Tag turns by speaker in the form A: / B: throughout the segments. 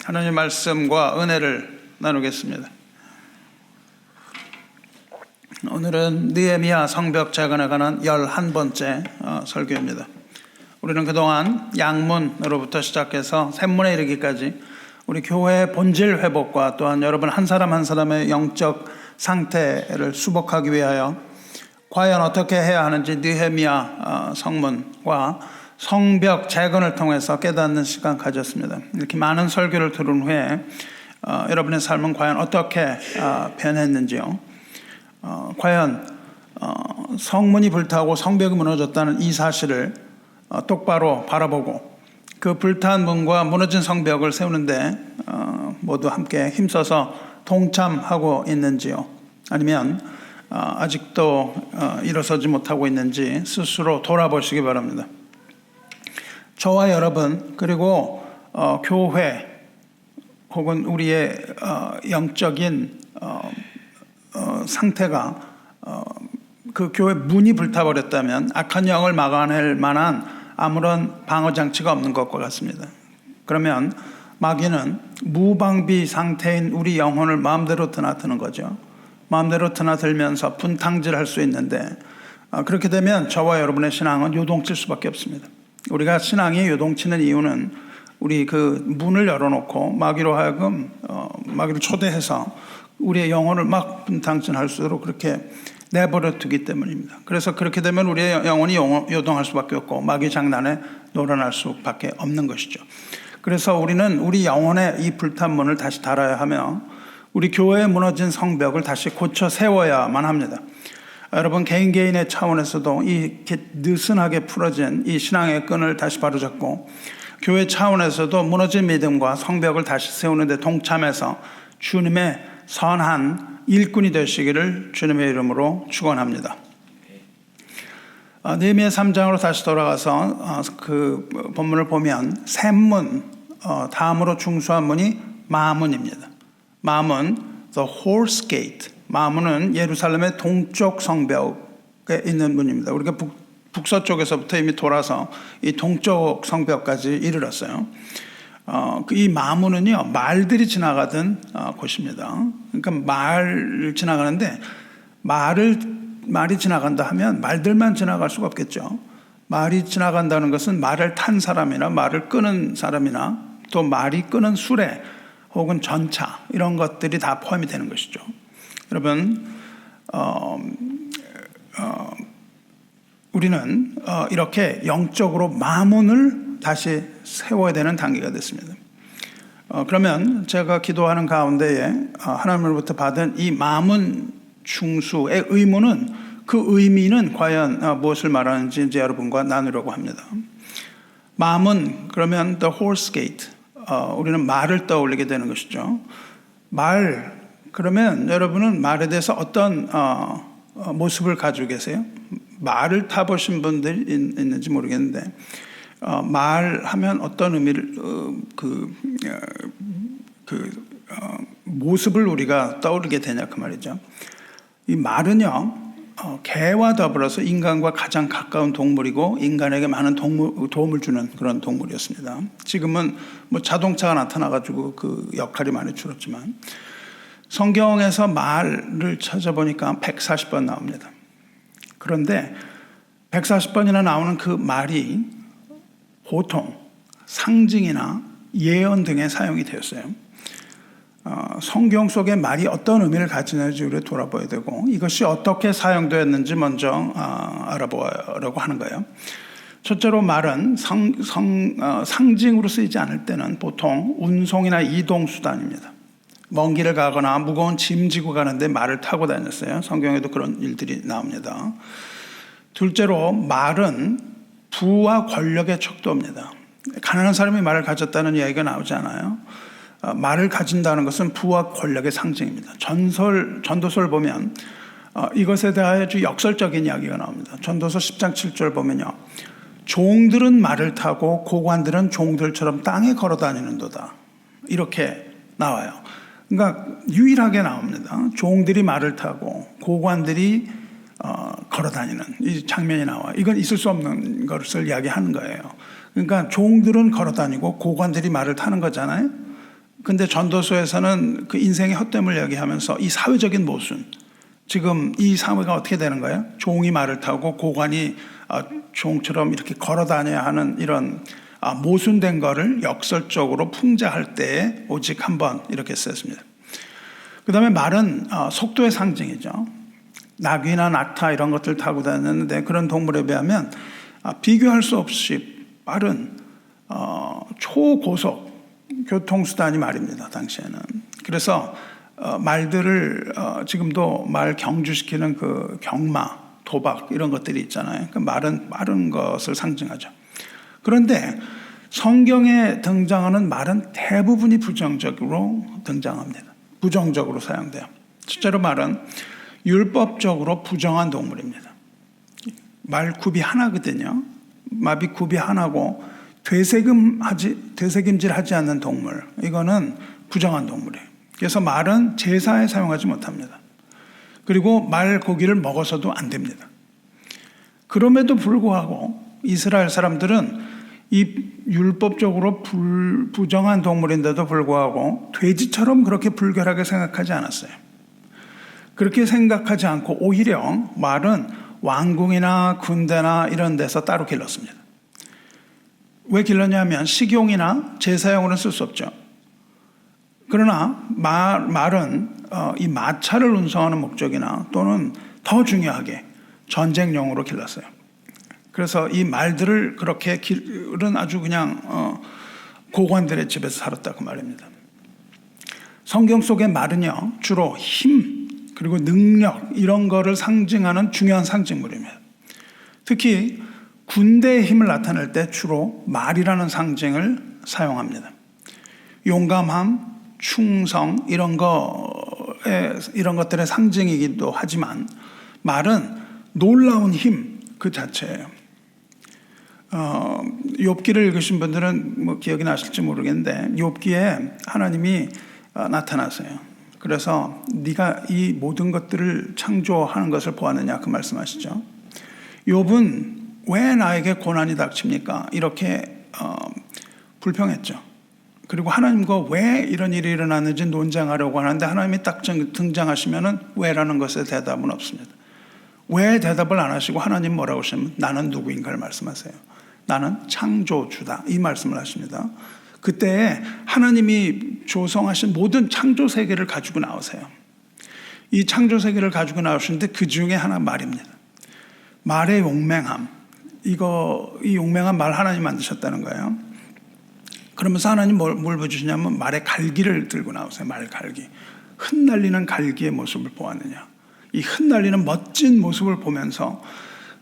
A: 하나님의 말씀과 은혜를 나누겠습니다. 오늘은 느헤미야 성벽 재건에 관한 11번째 설교입니다. 우리는 그동안 양문으로부터 시작해서 샘문에 이르기까지 우리 교회의 본질 회복과 또한 여러분 한 사람 한 사람의 영적 상태를 수복하기 위하여 과연 어떻게 해야 하는지 느헤미야 성문과 성벽 재건을 통해서 깨닫는 시간 가졌습니다. 이렇게 많은 설교를 들은 후에 여러분의 삶은 과연 어떻게 변했는지요. 과연 성문이 불타고 성벽이 무너졌다는 이 사실을 똑바로 바라보고 그 불탄 문과 무너진 성벽을 세우는데 모두 함께 힘써서 동참하고 있는지요. 아니면 아직도 일어서지 못하고 있는지 스스로 돌아보시기 바랍니다. 저와 여러분 그리고 교회 혹은 우리의 영적인 상태가 그 교회 문이 불타버렸다면 악한 영을 막아낼 만한 아무런 방어장치가 없는 것과 같습니다. 그러면 마귀는 무방비 상태인 우리 영혼을 마음대로 드나드는 거죠. 마음대로 드나들면서 분탕질할 수 있는데 그렇게 되면 저와 여러분의 신앙은 요동칠 수밖에 없습니다. 우리가 신앙이 요동치는 이유는 우리 그 문을 열어놓고 마귀로 하여금 마귀를 초대해서 우리의 영혼을 막 분탕질할 수 있도록 그렇게 내버려 두기 때문입니다. 그래서 그렇게 되면 우리의 영혼이 요동할 수밖에 없고 마귀 장난에 놀아날 수밖에 없는 것이죠. 그래서 우리는 우리 영혼의 이 불탄 문을 다시 달아야 하며 우리 교회에 무너진 성벽을 다시 고쳐 세워야만 합니다. 여러분 개인의 차원에서도 이렇게 느슨하게 풀어진 이 신앙의 끈을 다시 바로잡고 교회 차원에서도 무너진 믿음과 성벽을 다시 세우는 데 동참해서 주님의 선한 일꾼이 되시기를 주님의 이름으로 축원합니다. 느헤미야 3장으로 다시 돌아가서 그 본문을 보면 샘문, 다음으로 중수한 문이 마문입니다. 마문, the horse gate. 마문은 예루살렘의 동쪽 성벽에 있는 문입니다. 우리가 북서쪽에서부터 이미 돌아서 이 동쪽 성벽까지 이르렀어요. 이 마문은요 말들이 지나가던 곳입니다. 그러니까 말 지나가는데 말이 지나간다 하면 말들만 지나갈 수가 없겠죠. 말이 지나간다는 것은 말을 탄 사람이나 말을 끄는 사람이나 또 말이 끄는 수레 혹은 전차 이런 것들이 다 포함이 되는 것이죠. 여러분 우리는 이렇게 영적으로 마문을 다시 세워야 되는 단계가 됐습니다. 그러면 제가 기도하는 가운데에 하나님으로부터 받은 이 마문 중수의 의무는 그 의미는 과연 무엇을 말하는지 이제 여러분과 나누려고 합니다. 마문 그러면 the horse gate 우리는 말을 떠올리게 되는 것이죠. 말 그러면 여러분은 말에 대해서 어떤 모습을 가지고 계세요? 말을 타보신 분들이 있는지 모르겠는데 말하면 어떤 의미를 모습을 우리가 떠오르게 되냐 그 말이죠. 이 말은요 개와 더불어서 인간과 가장 가까운 동물이고 인간에게 많은 도움을 주는 그런 동물이었습니다. 지금은 뭐 자동차가 나타나가지고 그 역할이 많이 줄었지만 성경에서 말을 찾아보니까 140번 나옵니다. 그런데 140번이나 나오는 그 말이 보통 상징이나 예언 등에 사용이 되었어요. 성경 속의 말이 어떤 의미를 가지는지 우리가 돌아봐야 되고 이것이 어떻게 사용되었는지 먼저 알아보려고 하는 거예요. 첫째로 말은 상징으로 쓰이지 않을 때는 보통 운송이나 이동수단입니다. 먼 길을 가거나 무거운 짐 지고 가는데 말을 타고 다녔어요. 성경에도 그런 일들이 나옵니다. 둘째로 말은 부와 권력의 척도입니다. 가난한 사람이 말을 가졌다는 이야기가 나오지 않아요. 말을 가진다는 것은 부와 권력의 상징입니다. 전도서를 보면 이것에 대해 아주 역설적인 이야기가 나옵니다. 전도서 10장 7절 보면요. 종들은 말을 타고 고관들은 종들처럼 땅에 걸어 다니는도다. 이렇게 나와요. 그러니까 유일하게 나옵니다. 종들이 말을 타고 고관들이 걸어다니는 이 장면이 나와. 이건 있을 수 없는 것을 이야기하는 거예요. 그러니까 종들은 걸어다니고 고관들이 말을 타는 거잖아요. 근데 전도서에서는 그 인생의 헛됨을 이야기하면서 이 사회적인 모순, 지금 이 사회가 어떻게 되는 거예요? 종이 말을 타고 고관이 종처럼 이렇게 걸어 다녀야 하는 이런 모순된 거를 역설적으로 풍자할 때에 오직 한 번 이렇게 썼습니다. 그 다음에 말은 속도의 상징이죠. 나귀나 낙타 이런 것들 타고 다녔는데 그런 동물에 비하면 비교할 수 없이 빠른 초고속 교통수단이 말입니다. 당시에는. 그래서 말들을 지금도 말 경주시키는 그 경마, 도박 이런 것들이 있잖아요. 그 말은 빠른 것을 상징하죠. 그런데 성경에 등장하는 말은 대부분이 부정적으로 등장합니다. 부정적으로 사용돼요. 실제로 말은 율법적으로 부정한 동물입니다. 말 굽이 하나거든요. 마비 굽이 하나고 되새김질하지 않는 동물. 이거는 부정한 동물이에요. 그래서 말은 제사에 사용하지 못합니다. 그리고 말 고기를 먹어서도 안 됩니다. 그럼에도 불구하고 이스라엘 사람들은 이 율법적으로 부정한 동물인데도 불구하고 돼지처럼 그렇게 불결하게 생각하지 않았어요. 그렇게 생각하지 않고 오히려 말은 왕궁이나 군대나 이런 데서 따로 길렀습니다. 왜 길렀냐면 식용이나 제사용으로는 쓸 수 없죠. 그러나 말은 이 마차를 운송하는 목적이나 또는 더 중요하게 전쟁용으로 길렀어요. 그래서 이 말들을 그렇게 기른 아주 그냥 고관들의 집에서 살았다고 말입니다. 성경 속의 말은요 주로 힘 그리고 능력 이런 거를 상징하는 중요한 상징물입니다. 특히 군대의 힘을 나타낼 때 주로 말이라는 상징을 사용합니다. 용감함, 충성 이런 것들의 상징이기도 하지만 말은 놀라운 힘 그 자체예요. 욥기를 읽으신 분들은 뭐 기억이 나실지 모르겠는데 욥기에 하나님이 나타나세요. 그래서 네가 이 모든 것들을 창조하는 것을 보았느냐 그 말씀하시죠. 욥은 왜 나에게 고난이 닥칩니까? 이렇게 불평했죠. 그리고 하나님과 왜 이런 일이 일어났는지 논쟁하려고 하는데 하나님이 딱 등장하시면은 왜라는 것에 대답은 없습니다. 왜 대답을 안 하시고 하나님 뭐라고 하시면 나는 누구인가를 말씀하세요. 나는 창조주다 이 말씀을 하십니다. 그때 하나님이 조성하신 모든 창조 세계를 가지고 나오세요. 이 창조 세계를 가지고 나오시는데 그 중에 하나 말입니다. 말의 용맹함. 이 용맹한 말 하나님 만드셨다는 거예요. 그러면서 하나님 뭘 보여주시냐면 말의 갈기를 들고 나오세요. 말 갈기. 흩날리는 갈기의 모습을 보았느냐. 이 흩날리는 멋진 모습을 보면서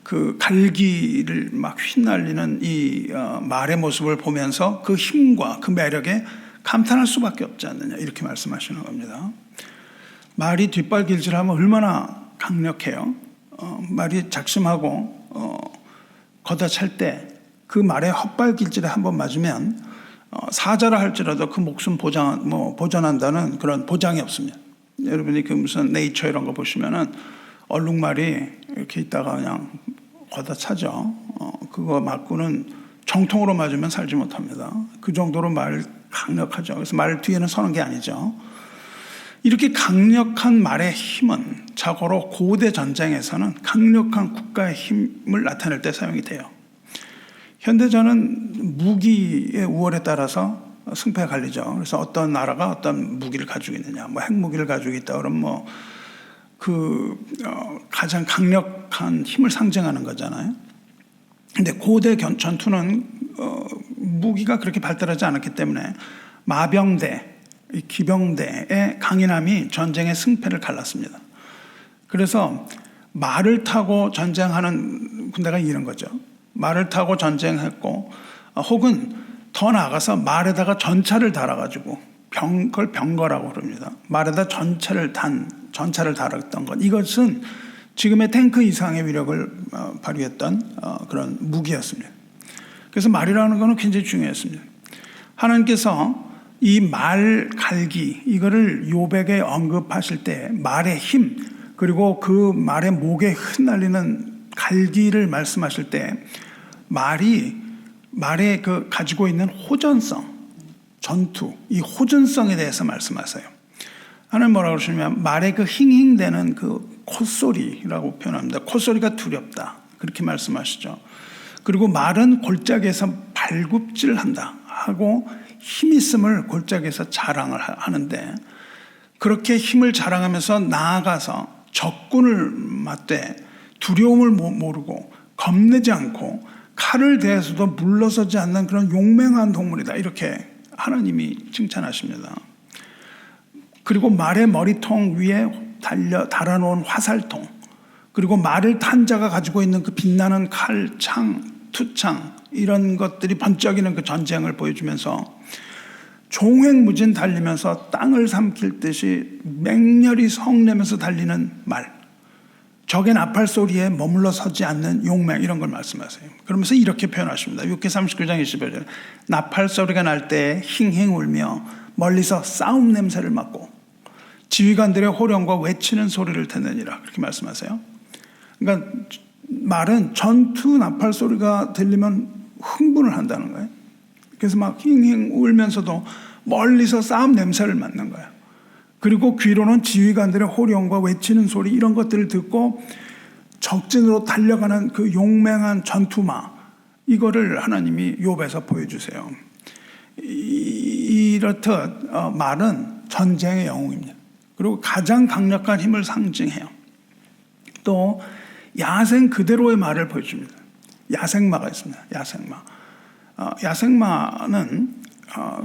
A: 그 갈기를 막 휘날리는 이 말의 모습을 보면서 그 힘과 그 매력에 감탄할 수밖에 없지 않느냐 이렇게 말씀하시는 겁니다. 말이 뒷발길질하면 얼마나 강력해요. 말이 작심하고 걷어찰 때 그 말의 헛발길질에 한번 맞으면 사자라 할지라도 그 목숨 보전한다는 그런 보장이 없습니다. 여러분이 그 무슨 네이처 이런 거 보시면은 얼룩말이 이렇게 있다가 그냥 걷어차죠. 그거 맞고는 정통으로 맞으면 살지 못합니다. 그 정도로 말 강력하죠. 그래서 말 뒤에는 서는 게 아니죠. 이렇게 강력한 말의 힘은 자고로 고대 전쟁에서는 강력한 국가의 힘을 나타낼 때 사용이 돼요. 현대전은 무기의 우월에 따라서 승패가 갈리죠. 그래서 어떤 나라가 어떤 무기를 가지고 있느냐, 뭐 핵무기를 가지고 있다 그러면 가장 강력한 힘을 상징하는 거잖아요. 근데 고대 전투는 무기가 그렇게 발달하지 않았기 때문에 마병대, 기병대의 강인함이 전쟁의 승패를 갈랐습니다. 그래서 말을 타고 전쟁하는 군대가 이런 거죠. 말을 타고 전쟁했고 혹은 더 나아가서 말에다가 전차를 달아가지고 그걸 병거라고 그럽니다. 말에다 전차를 달았던 것. 이것은 지금의 탱크 이상의 위력을 발휘했던 그런 무기였습니다. 그래서 말이라는 것은 굉장히 중요했습니다. 하나님께서 이 말 갈기 이거를 욥에게 언급하실 때 말의 힘 그리고 그 말의 목에 흩날리는 갈기를 말씀하실 때 말의 그 가지고 있는 호전성 전투, 이 호전성에 대해서 말씀하세요. 하나님 뭐라고 그러시냐면 말의 그 힝힝대는 그 콧소리라고 표현합니다. 콧소리가 두렵다. 그렇게 말씀하시죠. 그리고 말은 골짜기에서 발굽질한다 하고 힘 있음을 골짜기에서 자랑을 하는데, 그렇게 힘을 자랑하면서 나아가서 적군을 맞대 두려움을 모르고 겁내지 않고 칼을 대해서도 물러서지 않는 그런 용맹한 동물이다, 이렇게 하나님이 칭찬하십니다. 그리고 말의 머리통 위에 달아놓은 화살통, 그리고 말을 탄 자가 가지고 있는 그 빛나는 칼, 창, 투창, 이런 것들이 번쩍이는 그 전쟁을 보여주면서 종횡무진 달리면서 땅을 삼킬 듯이 맹렬히 성내면서 달리는 말, 적의 나팔 소리에 머물러 서지 않는 용맹, 이런 걸 말씀하세요. 그러면서 이렇게 표현하십니다. 6기 39장 25절, 나팔 소리가 날 때 힝힝 울며 멀리서 싸움 냄새를 맡고 지휘관들의 호령과 외치는 소리를 듣느니라, 그렇게 말씀하세요. 그러니까 말은 전투 나팔 소리가 들리면 흥분을 한다는 거예요. 그래서 막 힝힝 울면서도 멀리서 싸움 냄새를 맡는 거예요. 그리고 귀로는 지휘관들의 호령과 외치는 소리, 이런 것들을 듣고 적진으로 달려가는 그 용맹한 전투마, 이거를 하나님이 욥에서 보여주세요. 이렇듯 말은 전쟁의 영웅입니다. 그리고 가장 강력한 힘을 상징해요. 또 야생 그대로의 말을 보여줍니다. 야생마가 있습니다. 야생마는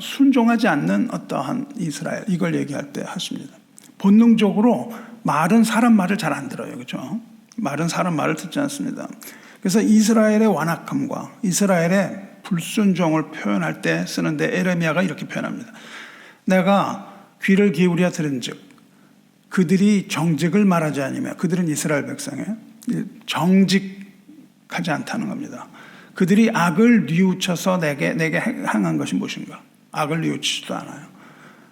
A: 순종하지 않는 어떠한 이스라엘, 이걸 얘기할 때 하십니다. 본능적으로 말은 사람 말을 잘 안 들어요. 그렇죠? 말은 사람 말을 듣지 않습니다. 그래서 이스라엘의 완악함과 이스라엘의 불순종을 표현할 때 쓰는데 에레미야가 이렇게 표현합니다. 내가 귀를 기울여 들은즉 그들이 정직을 말하지 아니며, 그들은 이스라엘 백성이에요. 정직하지 않다는 겁니다. 그들이 악을 뉘우쳐서 내게 행한 것이 무엇인가? 악을 뉘우치지도 않아요.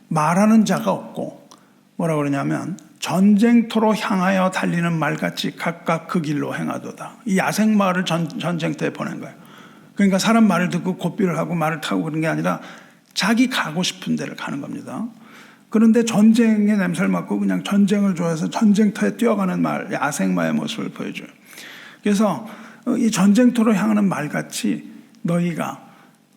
A: 말하는 자가 없고, 뭐라고 그러냐면 전쟁터로 향하여 달리는 말같이 각각 그 길로 행하도다. 이 야생마를 전쟁터에 보낸 거예요. 그러니까 사람 말을 듣고 고삐를 하고 말을 타고 그런 게 아니라 자기 가고 싶은 데를 가는 겁니다. 그런데 전쟁의 냄새를 맡고 그냥 전쟁을 좋아해서 전쟁터에 뛰어가는 말, 야생마의 모습을 보여줘요. 그래서 이 전쟁터로 향하는 말같이 너희가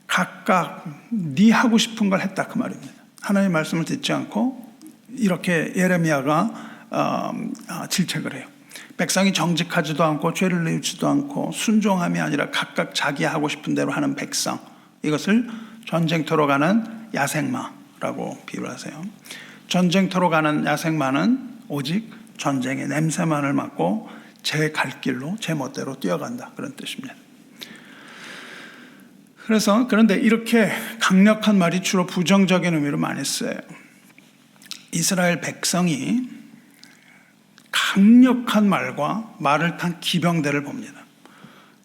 A: 각각 네 하고 싶은 걸 했다, 그 말입니다. 하나님의 말씀을 듣지 않고 이렇게 예레미야가 질책을 해요. 백성이 정직하지도 않고 죄를 뉘우치지도 않고 순종함이 아니라 각각 자기 하고 싶은 대로 하는 백성, 이것을 전쟁터로 가는 야생마라고 비유하세요. 전쟁터로 가는 야생마는 오직 전쟁의 냄새만을 맡고 제 갈 길로 제 멋대로 뛰어간다, 그런 뜻입니다. 그런데 이렇게 강력한 말이 주로 부정적인 의미로 많이 써요. 이스라엘 백성이 강력한 말과 말을 탄 기병대를 봅니다.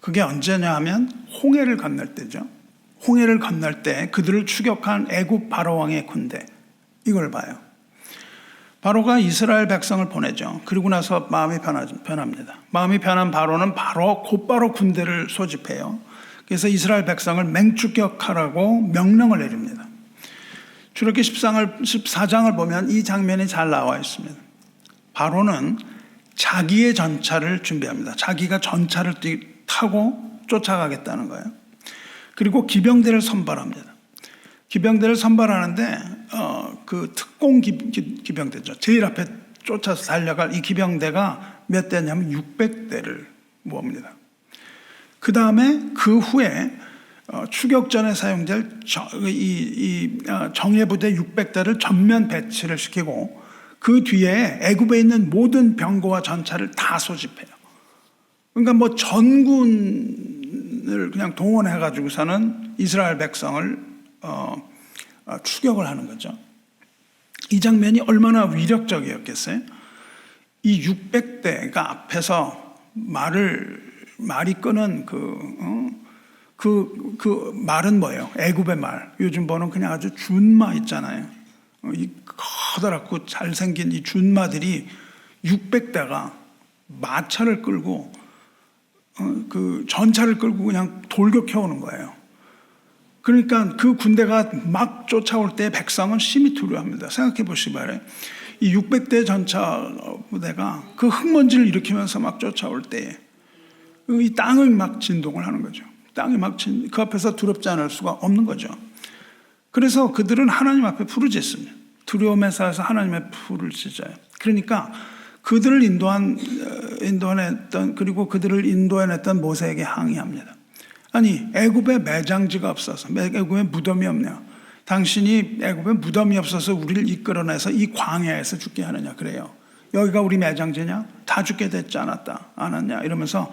A: 그게 언제냐 하면 홍해를 건널 때죠. 홍해를 건널 때 그들을 추격한 애굽 바로 왕의 군대, 이걸 봐요. 바로가 이스라엘 백성을 보내죠. 그리고 나서 마음이 변합니다. 마음이 변한 바로는 곧바로 군대를 소집해요. 그래서 이스라엘 백성을 맹추격하라고 명령을 내립니다. 출애굽기 14장을 보면 이 장면이 잘 나와 있습니다. 바로는 자기의 전차를 준비합니다. 자기가 전차를 타고 쫓아가겠다는 거예요. 그리고 기병대를 선발합니다. 기병대를 선발하는데 그 특공 기병대죠. 제일 앞에 쫓아서 달려갈 이 기병대가 몇 대냐면 600대를 모읍니다. 그 다음에 그 후에 추격전에 사용될 정예부대 600대를 전면 배치를 시키고 그 뒤에 애굽에 있는 모든 병거와 전차를 다 소집해요. 그러니까 뭐 전군을 그냥 동원해가지고서는 이스라엘 백성을 추격을 하는 거죠. 이 장면이 얼마나 위력적이었겠어요? 이 600대가 앞에서 말이 끄는 그 말은 뭐예요? 애굽의 말. 요즘 보는 그냥 아주 준마 있잖아요. 이 커다랗고 잘생긴 이 준마들이 600대가 마차를 끌고 그 전차를 끌고 그냥 돌격해 오는 거예요. 그러니까 그 군대가 막 쫓아올 때 백성은 심히 두려워합니다. 생각해 보시기 바래요. 이 600대 전차 부대가 그 흙먼지를 일으키면서 막 쫓아올 때 이 땅을 막 진동을 하는 거죠. 땅이 막 그 앞에서 두렵지 않을 수가 없는 거죠. 그래서 그들은 하나님 앞에 부르짖습니다. 두려움에 쌓여서 하나님의 부르짖어요. 그러니까 그들을 인도해냈던 그리고 그들을 인도해냈던 모세에게 항의합니다. 아니 애굽에 매장지가 없어서 애굽에 무덤이 없냐? 당신이 애굽에 무덤이 없어서 우리를 이끌어내서 이 광야에서 죽게 하느냐 그래요. 여기가 우리 매장지냐? 다 죽게 됐지 않았냐? 이러면서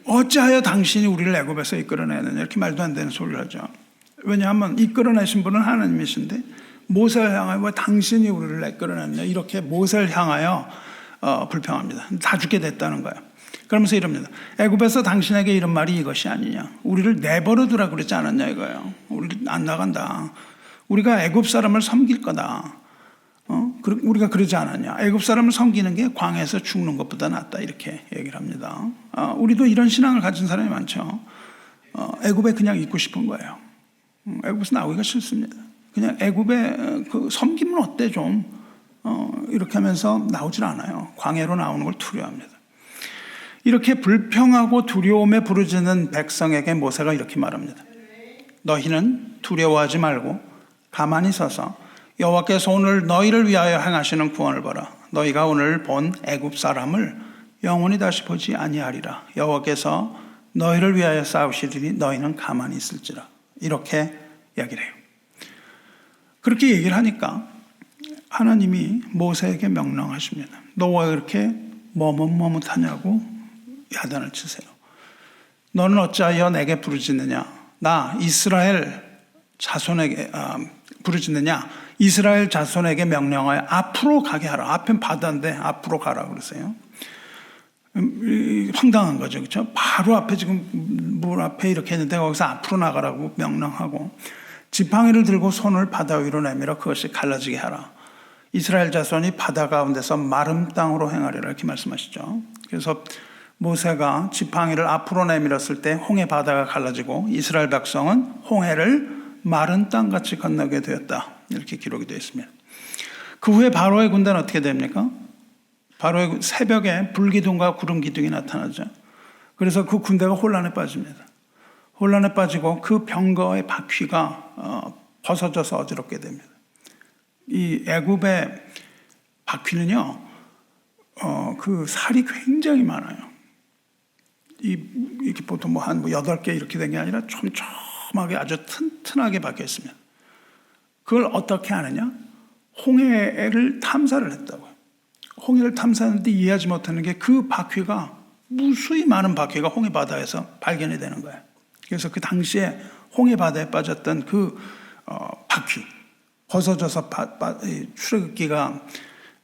A: 어찌하여 당신이 우리를 애굽에서 이끌어내느냐 이렇게 말도 안 되는 소리를 하죠. 왜냐하면 이끌어내신 분은 하나님이신데 모세를 향하여 왜 당신이 우리를 이끌어냈냐 이렇게 모세를 향하여 불평합니다. 다 죽게 됐다는 거예요. 그러면서 이럽니다. 애굽에서 당신에게 이런 말이 이것이 아니냐. 우리를 내버려 두라 그러지 않았냐 이거예요. 우리 안 나간다. 우리가 애굽 사람을 섬길 거다. 우리가 그러지 않았냐. 애굽 사람을 섬기는 게 광야에서 죽는 것보다 낫다 이렇게 얘기를 합니다. 우리도 이런 신앙을 가진 사람이 많죠. 애굽에 그냥 있고 싶은 거예요. 애굽에서 나오기가 싫습니다. 그냥 애굽에 그 섬기면 어때 좀 이렇게 하면서 나오질 않아요. 광야로 나오는 걸 두려워합니다. 이렇게 불평하고 두려움에 부르짖는 백성에게 모세가 이렇게 말합니다. 너희는 두려워하지 말고 가만히 서서 여호와께서 오늘 너희를 위하여 행하시는 구원을 보라. 너희가 오늘 본 애굽 사람을 영원히 다시 보지 아니하리라. 여호와께서 너희를 위하여 싸우시리니 너희는 가만히 있을지라. 이렇게 이야기를 해요. 그렇게 얘기를 하니까 하나님이 모세에게 명령하십니다. 너 왜 그렇게 머뭇머뭇하냐고 야단을 치세요. 너는 어찌하여 내게 부르짖느냐? 나 이스라엘 자손에게 부르짖느냐? 이스라엘 자손에게 명령하여 앞으로 가게 하라. 앞엔 바다인데 앞으로 가라 그러세요. 황당한 거죠, 그렇죠? 바로 앞에 지금 물 앞에 이렇게 있는데 거기서 앞으로 나가라고 명령하고 지팡이를 들고 손을 바다 위로 내밀어 그것이 갈라지게 하라. 이스라엘 자손이 바다 가운데서 마른 땅으로 행하리라 이렇게 말씀하시죠. 그래서 모세가 지팡이를 앞으로 내밀었을 때 홍해 바다가 갈라지고 이스라엘 백성은 홍해를 마른 땅같이 건너게 되었다. 이렇게 기록이 되어 있습니다. 그 후에 바로의 군대는 어떻게 됩니까? 바로의 새벽에 불기둥과 구름기둥이 나타나죠. 그래서 그 군대가 혼란에 빠집니다. 혼란에 빠지고 그 병거의 바퀴가 벗어져서 어지럽게 됩니다. 이 애굽의 바퀴는요, 그 살이 굉장히 많아요. 이렇게 보통 한 8개 이렇게 된 게 아니라 촘촘하게 아주 튼튼하게 박혀 있습니다. 그걸 어떻게 아느냐? 홍해를 탐사를 했다고요. 홍해를 탐사하는데 이해하지 못하는 게 그 바퀴가 무수히 많은 바퀴가 홍해 바다에서 발견이 되는 거예요. 그래서 그 당시에 홍해 바다에 빠졌던 그 바퀴, 벗어져서 출애굽기가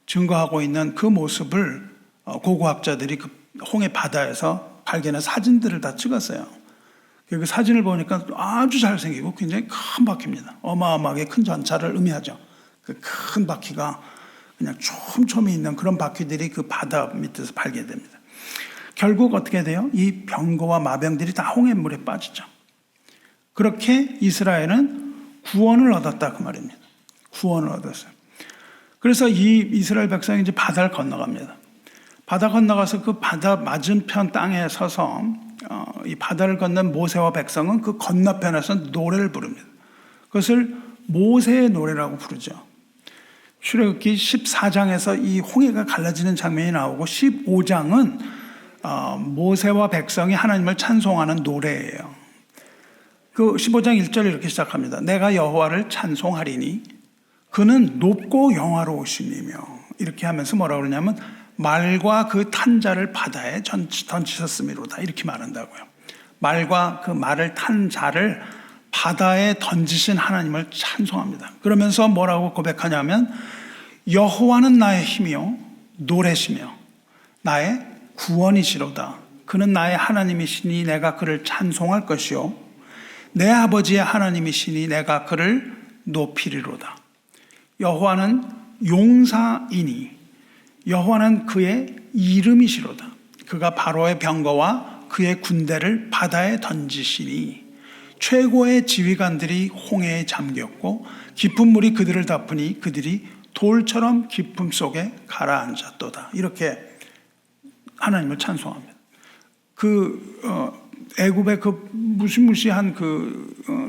A: 증거하고 있는 그 모습을 고고학자들이 그 홍해 바다에서 발견한 사진들을 다 찍었어요. 그 사진을 보니까 아주 잘생기고 굉장히 큰 바퀴입니다. 어마어마하게 큰 전차를 의미하죠. 그 큰 바퀴가 그냥 촘촘히 있는 그런 바퀴들이 그 바다 밑에서 발견됩니다. 결국 어떻게 돼요? 이 병거와 마병들이 다 홍해물에 빠지죠. 그렇게 이스라엘은 구원을 얻었다 그 말입니다. 구원을 얻었어요. 그래서 이 이스라엘 백성이 이제 바다를 건너갑니다. 바다 건너가서 그 바다 맞은편 땅에 서서 이 바다를 건넌 모세와 백성은 그 건너편에서 노래를 부릅니다. 그것을 모세의 노래라고 부르죠. 출애굽기 14장에서 이 홍해가 갈라지는 장면이 나오고 15장은 모세와 백성이 하나님을 찬송하는 노래예요. 그 15장 1절 이렇게 시작합니다. 내가 여호와를 찬송하리니 그는 높고 영화로우시니며 이렇게 하면서 뭐라고 그러냐면 말과 그 탄 자를 바다에 던지셨음이로다 이렇게 말한다고요. 말과 그 말을 탄 자를 바다에 던지신 하나님을 찬송합니다. 그러면서 뭐라고 고백하냐면 여호와는 나의 힘이요 노래시며 나의 구원이시로다. 그는 나의 하나님이시니 내가 그를 찬송할 것이요 내 아버지의 하나님이시니 내가 그를 높이리로다. 여호와는 용사이니 여호와는 그의 이름이시로다. 그가 바로의 병거와 그의 군대를 바다에 던지시니 최고의 지휘관들이 홍해에 잠겼고 깊은 물이 그들을 덮으니 그들이 돌처럼 깊음 속에 가라앉았도다. 이렇게 하나님을 찬송합니다. 애굽의 그 무시무시한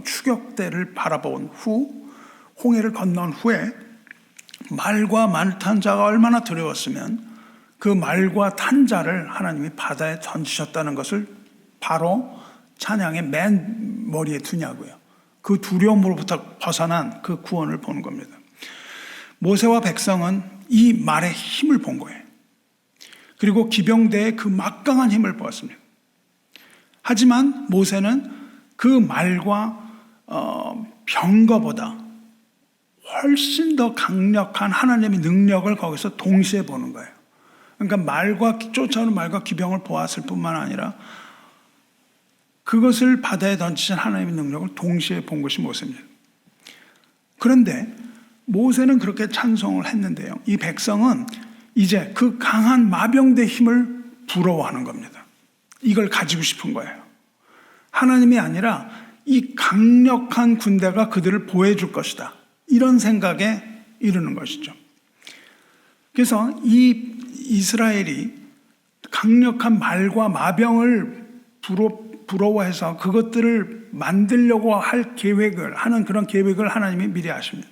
A: 추격대를 바라본 후, 홍해를 건넌 후에 말과 말탄자가 얼마나 두려웠으면 그 말과 탄자를 하나님이 바다에 던지셨다는 것을 바로 찬양의 맨 머리에 두냐고요. 그 두려움으로부터 벗어난 그 구원을 보는 겁니다. 모세와 백성은 이 말의 힘을 본 거예요. 그리고 기병대의 그 막강한 힘을 보았습니다. 하지만 모세는 그 말과 병거보다 훨씬 더 강력한 하나님의 능력을 거기서 동시에 보는 거예요. 그러니까 쫓아오는 말과 기병을 보았을 뿐만 아니라 그것을 바다에 던지신 하나님의 능력을 동시에 본 것이 모세입니다. 그런데 모세는 그렇게 찬송을 했는데요. 이 백성은 이제 그 강한 마병대 힘을 부러워하는 겁니다. 이걸 가지고 싶은 거예요. 하나님이 아니라 이 강력한 군대가 그들을 보호해줄 것이다. 이런 생각에 이르는 것이죠. 그래서 이 이스라엘이 강력한 말과 마병을 부러워해서 그것들을 만들려고 하는 그런 계획을 하나님이 미리 아십니다.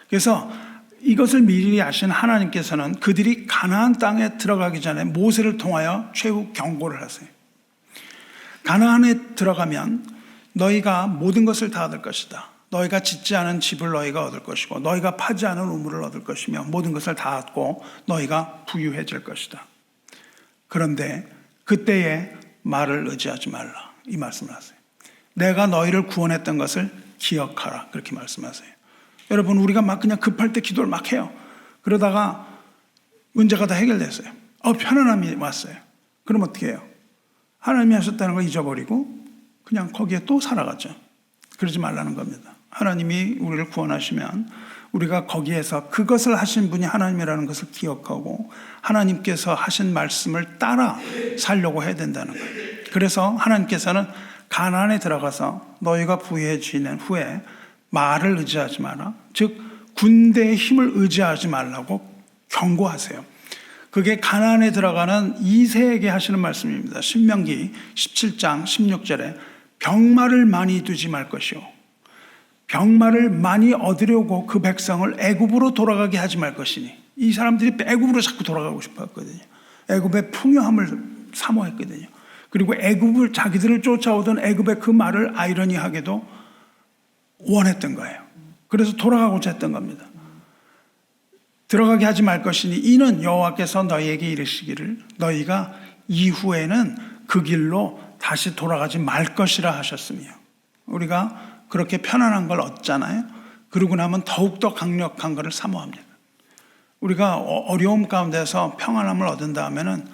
A: 그래서 이것을 미리 아신 하나님께서는 그들이 가나안 땅에 들어가기 전에 모세를 통하여 최후 경고를 하세요. 가나안에 들어가면 너희가 모든 것을 다 얻을 것이다. 너희가 짓지 않은 집을 너희가 얻을 것이고 너희가 파지 않은 우물을 얻을 것이며 모든 것을 다 얻고 너희가 부유해질 것이다. 그런데 그때의 말을 의지하지 말라. 이 말씀을 하세요. 내가 너희를 구원했던 것을 기억하라. 그렇게 말씀하세요. 여러분, 우리가 막 그냥 급할 때 기도를 막 해요. 그러다가 문제가 다 해결됐어요. 편안함이 왔어요. 그럼 어떻게 해요? 하나님이 하셨다는 걸 잊어버리고 그냥 거기에 또 살아가죠. 그러지 말라는 겁니다. 하나님이 우리를 구원하시면 우리가 거기에서 그것을 하신 분이 하나님이라는 것을 기억하고 하나님께서 하신 말씀을 따라 살려고 해야 된다는 거예요. 그래서 하나님께서는 가나안에 들어가서 너희가 부유해지는 후에 말을 의지하지 마라. 즉 군대의 힘을 의지하지 말라고 경고하세요. 그게 가나안에 들어가는 이새에게 하시는 말씀입니다. 신명기 17장 16절에 병마를 많이 두지 말 것이요 병마를 많이 얻으려고 그 백성을 애굽으로 돌아가게 하지 말 것이니. 이 사람들이 애굽으로 자꾸 돌아가고 싶어 했거든요. 애굽의 풍요함을 사모했거든요. 그리고 자기들을 쫓아오던 애굽의 그 말을 아이러니하게도 원했던 거예요. 그래서 돌아가고자 했던 겁니다. 들어가게 하지 말 것이니 이는 여호와께서 너희에게 이르시기를 너희가 이후에는 그 길로 다시 돌아가지 말 것이라 하셨으며. 우리가 그렇게 편안한 걸 얻잖아요. 그러고 나면 더욱더 강력한 것을 사모합니다. 우리가 어려움 가운데서 평안함을 얻은 다음에는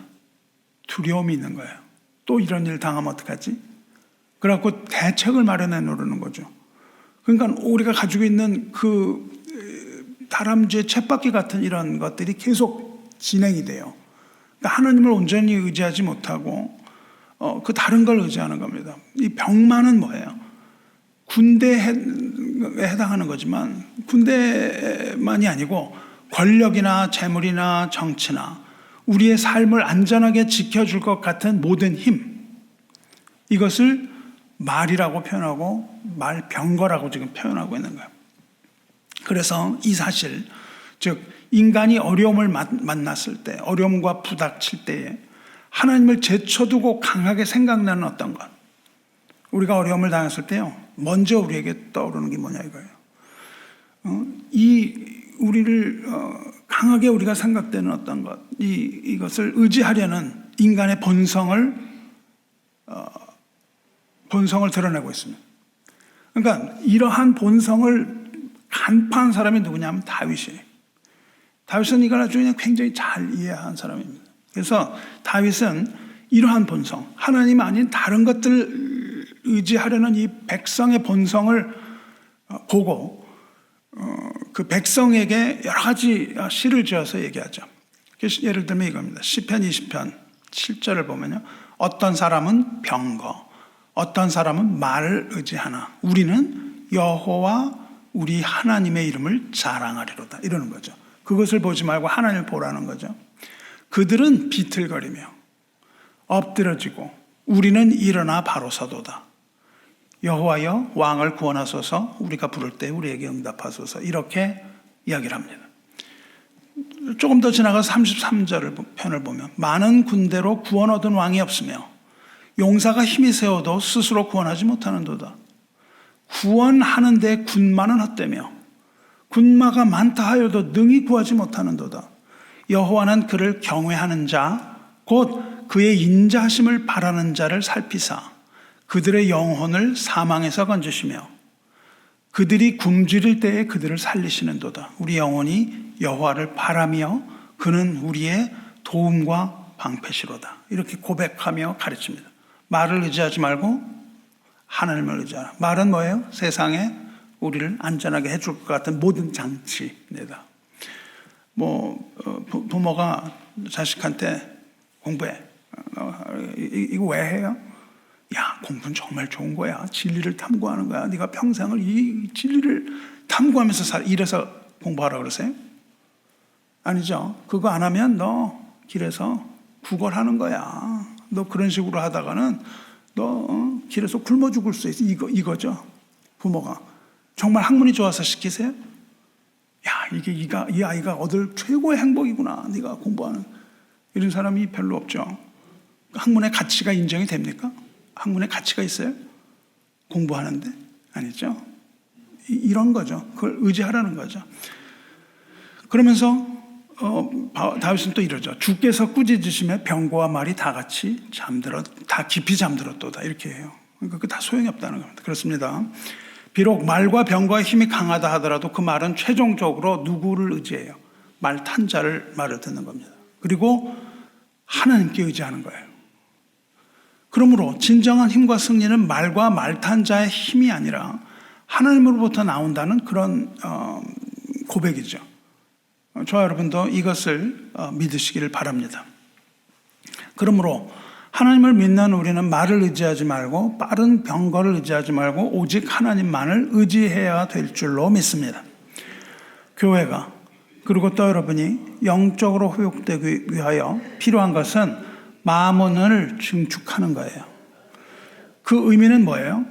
A: 두려움이 있는 거예요. 또 이런 일 당하면 어떡하지? 그래갖고 대책을 마련해 놓는 거죠. 그러니까 우리가 가지고 있는 그 다람쥐의 쳇바퀴 같은 이런 것들이 계속 진행이 돼요. 그러니까 하나님을 온전히 의지하지 못하고 그 다른 걸 의지하는 겁니다. 이 병만은 뭐예요? 군대에 해당하는 거지만 군대만이 아니고 권력이나 재물이나 정치나 우리의 삶을 안전하게 지켜줄 것 같은 모든 힘, 이것을 말이라고 표현하고 말병거라고 지금 표현하고 있는 거예요. 그래서 이 사실, 즉 인간이 어려움을 만났을 때, 어려움과 부닥칠 때에 하나님을 제쳐두고 강하게 생각나는 어떤 것, 우리가 어려움을 당했을 때요, 먼저 우리에게 떠오르는 게 뭐냐 이거예요. 우리를 강하게 우리가 생각되는 어떤 것, 이것을 의지하려는 인간의 본성을 드러내고 있습니다. 그러니까 이러한 본성을 간파한 사람이 누구냐면 다윗이에요. 다윗은 이걸 아주 그냥 굉장히 잘 이해한 사람입니다. 그래서 다윗은 이러한 본성, 하나님 아닌 다른 것들을 의지하려는 이 백성의 본성을 보고 그 백성에게 여러 가지 시를 지어서 얘기하죠. 예를 들면 이겁니다. 시편 20편 7절을 보면요, 어떤 사람은 병거, 어떤 사람은 말을 의지하나 우리는 여호와 우리 하나님의 이름을 자랑하리로다 이러는 거죠. 그것을 보지 말고 하나님을 보라는 거죠. 그들은 비틀거리며 엎드러지고 우리는 일어나 바로 서도다. 여호와여 왕을 구원하소서. 우리가 부를 때 우리에게 응답하소서. 이렇게 이야기를 합니다. 조금 더 지나가서 33절 편을 보면 많은 군대로 구원 얻은 왕이 없으며 용사가 힘이 세워도 스스로 구원하지 못하는도다. 구원하는 데 군마는 헛되며 군마가 많다 하여도 능히 구하지 못하는도다. 여호와는 그를 경외하는 자 곧 그의 인자하심을 바라는 자를 살피사 그들의 영혼을 사망에서 건지시며 그들이 굶주릴 때에 그들을 살리시는도다. 우리 영혼이 여호와를 바라며 그는 우리의 도움과 방패시로다. 이렇게 고백하며 가르칩니다. 말을 의지하지 말고 하나님을 의지하라. 말은 뭐예요? 세상에 우리를 안전하게 해줄 것 같은 모든 장치입니다. 부모가 자식한테 공부해. 이거 왜 해요? 야, 공부는 정말 좋은 거야. 진리를 탐구하는 거야. 네가 평생을 이 진리를 탐구하면서 살아. 이래서 공부하라 그러세요? 아니죠. 그거 안 하면 너 길에서 구걸하는 거야. 너 그런 식으로 하다가는 너 길에서 굶어 죽을 수 있어. 이거죠. 부모가 정말 학문이 좋아서 시키세요? 야, 이 아이가 얻을 최고의 행복이구나. 네가 공부하는 이런 사람이 별로 없죠. 학문의 가치가 인정이 됩니까? 학문의 가치가 있어요? 공부하는데? 아니죠. 이런 거죠. 그걸 의지하라는 거죠. 그러면서 다윗은 또 이러죠. 주께서 꾸짖으시며 병거와 말이 다 같이 다 깊이 잠들었도다. 이렇게 해요. 그러니까 다 소용이 없다는 겁니다. 그렇습니다. 비록 말과 병거의 힘이 강하다 하더라도 그 말은 최종적으로 누구를 의지해요? 말 탄 자를 말을 듣는 겁니다. 그리고 하나님께 의지하는 거예요. 그러므로 진정한 힘과 승리는 말과 말 탄 자의 힘이 아니라 하나님으로부터 나온다는 그런 고백이죠. 저와 여러분도 이것을 믿으시기를 바랍니다. 그러므로 하나님을 믿는 우리는 말을 의지하지 말고 빠른 병거를 의지하지 말고 오직 하나님만을 의지해야 될 줄로 믿습니다. 교회가 그리고 또 여러분이 영적으로 회복되기 위하여 필요한 것은 마몬을 증축하는 거예요. 그 의미는 뭐예요?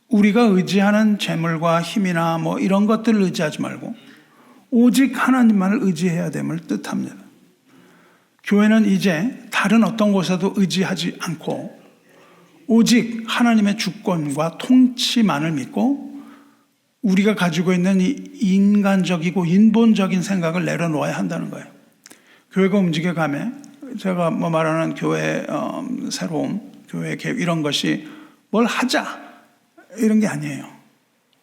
A: 우리가 의지하는 재물과 힘이나 이런 것들을 의지하지 말고 오직 하나님만을 의지해야 됨을 뜻합니다. 교회는 이제 다른 어떤 곳에도 의지하지 않고 오직 하나님의 주권과 통치만을 믿고 우리가 가지고 있는 이 인간적이고 인본적인 생각을 내려놓아야 한다는 거예요. 교회가 움직여가면 제가 말하는 교회 새로움, 교회 계획 이런 것이 뭘 하자 이런 게 아니에요.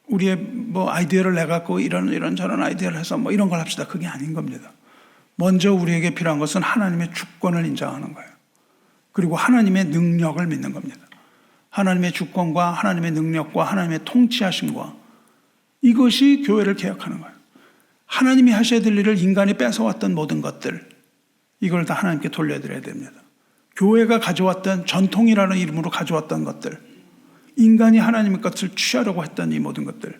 A: 우리의 아이디어를 내갖고 이런 저런 아이디어를 해서 이런 걸 합시다. 그게 아닌 겁니다. 먼저 우리에게 필요한 것은 하나님의 주권을 인정하는 거예요. 그리고 하나님의 능력을 믿는 겁니다. 하나님의 주권과 하나님의 능력과 하나님의 통치하심과 이것이 교회를 개혁하는 거예요. 하나님이 하셔야 될 일을 인간이 뺏어왔던 모든 것들 이걸 다 하나님께 돌려드려야 됩니다. 교회가 가져왔던 전통이라는 이름으로 가져왔던 것들 인간이 하나님의 것을 취하려고 했던 이 모든 것들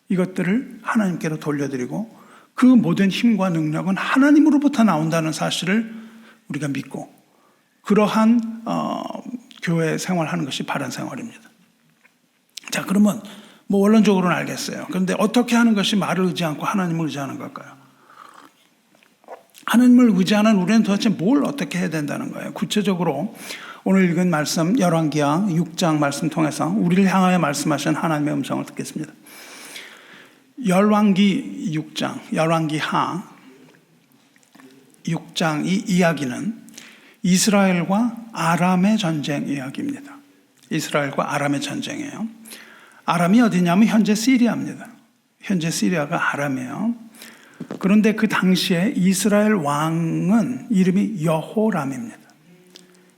A: 이것들을 하나님께로 돌려드리고 그 모든 힘과 능력은 하나님으로부터 나온다는 사실을 우리가 믿고 그러한 교회 생활하는 것이 바른 생활입니다. 자, 그러면 원론적으로는 알겠어요. 그런데 어떻게 하는 것이 말을 의지 않고 하나님을 의지하는 걸까요? 하나님을 의지하는 우리는 도대체 뭘 어떻게 해야 된다는 거예요? 구체적으로 오늘 읽은 말씀 열왕기하 6장 말씀 통해서 우리를 향하여 말씀하신 하나님의 음성을 듣겠습니다. 열왕기 6장, 열왕기하 6장 이 이야기는 이스라엘과 아람의 전쟁 이야기입니다. 이스라엘과 아람의 전쟁이에요. 아람이 어디냐면 현재 시리아입니다. 현재 시리아가 아람이에요. 그런데 그 당시에 이스라엘 왕은 이름이 여호람입니다.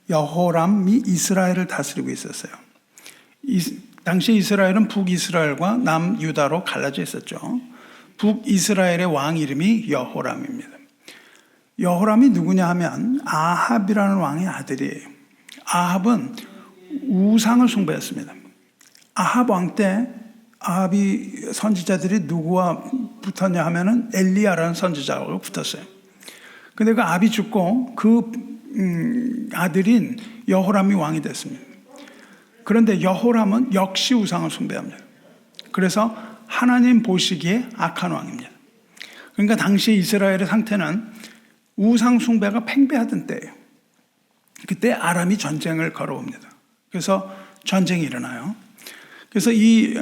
A: 여호람이 이스라엘을 다스리고 있었어요. 당시 이스라엘은 북이스라엘과 남유다로 갈라져 있었죠. 북이스라엘의 왕 이름이 여호람입니다. 여호람이 누구냐 하면 아합이라는 왕의 아들이에요. 아합은 우상을 숭배했습니다. 아합 왕 때 아합이 선지자들이 누구와 붙었냐 하면은 엘리야라는 선지자하고 붙었어요. 근데 그 아합이 죽고 그 아들인 여호람이 왕이 됐습니다. 그런데 여호람은 역시 우상을 숭배합니다. 그래서 하나님 보시기에 악한 왕입니다. 그러니까 당시 이스라엘의 상태는 우상 숭배가 팽배하던 때예요. 그때 아람이 전쟁을 걸어옵니다. 그래서 전쟁이 일어나요. 그래서 이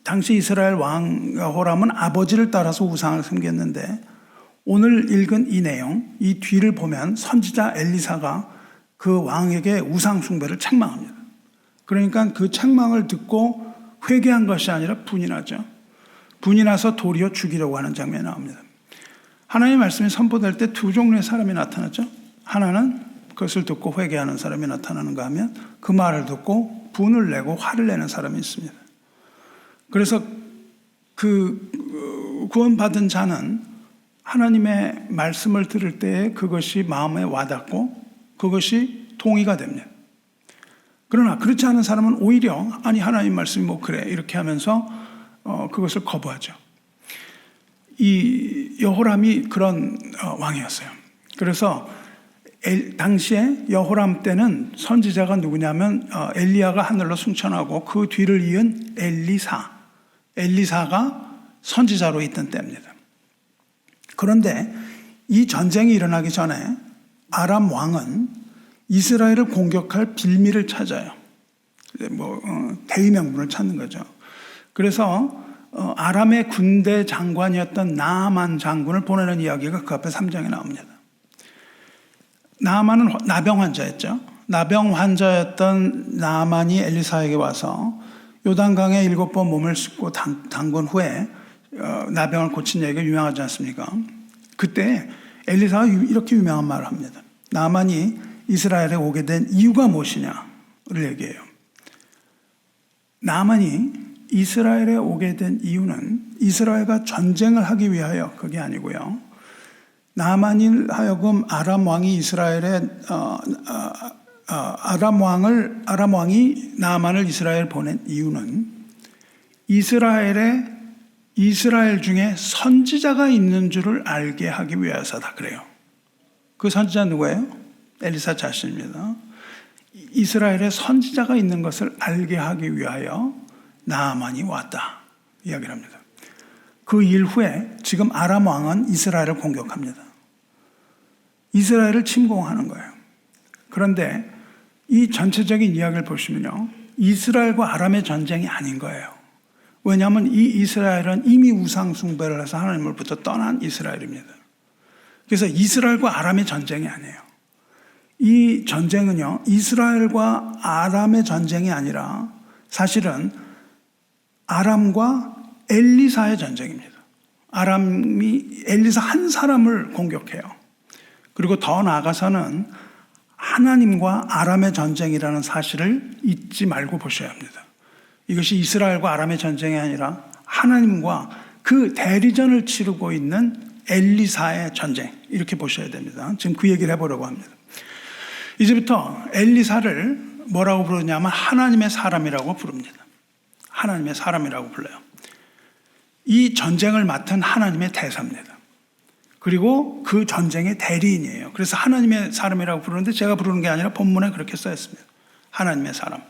A: 당시 이스라엘 왕 여호람은 아버지를 따라서 우상을 섬겼는데, 오늘 읽은 이 내용, 이 뒤를 보면 선지자 엘리사가 그 왕에게 우상 숭배를 책망합니다. 그러니까 그 책망을 듣고 회개한 것이 아니라 분이 나죠. 분이 나서 도리어 죽이려고 하는 장면이 나옵니다. 하나님의 말씀이 선포될 때 두 종류의 사람이 나타나죠. 하나는 그것을 듣고 회개하는 사람이 나타나는가 하면 그 말을 듣고 분을 내고 화를 내는 사람이 있습니다. 그래서 그 구원받은 자는 하나님의 말씀을 들을 때에 그것이 마음에 와닿고 그것이 동의가 됩니다. 그러나 그렇지 않은 사람은 오히려 아니 하나님 말씀이 뭐 그래 이렇게 하면서 그것을 거부하죠. 이 여호람이 그런 왕이었어요. 그래서 당시에 여호람 때는 선지자가 누구냐면 엘리야가 하늘로 승천하고 그 뒤를 이은 엘리사가 선지자로 있던 때입니다. 그런데 이 전쟁이 일어나기 전에 아람 왕은 이스라엘을 공격할 빌미를 찾아요. 대의명분을 찾는 거죠. 그래서 아람의 군대 장관이었던 나아만 장군을 보내는 이야기가 그 앞에 3장에 나옵니다. 나아만은 나병 환자였죠. 나병 환자였던 나아만이 엘리사에게 와서 요단강에 7번 몸을 씻고 담근 후에 나병을 고친 얘기가 유명하지 않습니까? 그때 엘리사가 이렇게 유명한 말을 합니다. 나아만이 이스라엘에 오게 된 이유가 무엇이냐를 얘기해요. 나아만이 이스라엘에 오게 된 이유는 이스라엘과 전쟁을 하기 위하여 그게 아니고요. 나아만이 하여금 아람 왕이 이스라엘에 아람 왕이 나아만을 이스라엘 보낸 이유는 이스라엘 중에 선지자가 있는 줄을 알게 하기 위해서다 그래요. 그 선지자 누구예요? 엘리사 자신입니다. 이스라엘에 선지자가 있는 것을 알게 하기 위하여 나아만이 왔다 이야기를 합니다. 그 일 후에 지금 아람 왕은 이스라엘을 공격합니다. 이스라엘을 침공하는 거예요. 그런데 이 전체적인 이야기를 보시면요, 이스라엘과 아람의 전쟁이 아닌 거예요. 왜냐하면 이 이스라엘은 이미 우상 숭배를 해서 하나님으로부터 떠난 이스라엘입니다. 그래서 이스라엘과 아람의 전쟁이 아니에요. 이 전쟁은요, 이스라엘과 아람의 전쟁이 아니라 사실은 아람과 엘리사의 전쟁입니다. 아람이 엘리사 한 사람을 공격해요. 그리고 더 나아가서는 하나님과 아람의 전쟁이라는 사실을 잊지 말고 보셔야 합니다. 이것이 이스라엘과 아람의 전쟁이 아니라 하나님과 그 대리전을 치르고 있는 엘리사의 전쟁, 이렇게 보셔야 됩니다. 지금 그 얘기를 해보려고 합니다. 이제부터 엘리사를 뭐라고 부르냐면 하나님의 사람이라고 부릅니다. 하나님의 사람이라고 불러요. 이 전쟁을 맡은 하나님의 대사입니다. 그리고 그 전쟁의 대리인이에요. 그래서 하나님의 사람이라고 부르는데 제가 부르는 게 아니라 본문에 그렇게 써 있습니다. 하나님의 사람.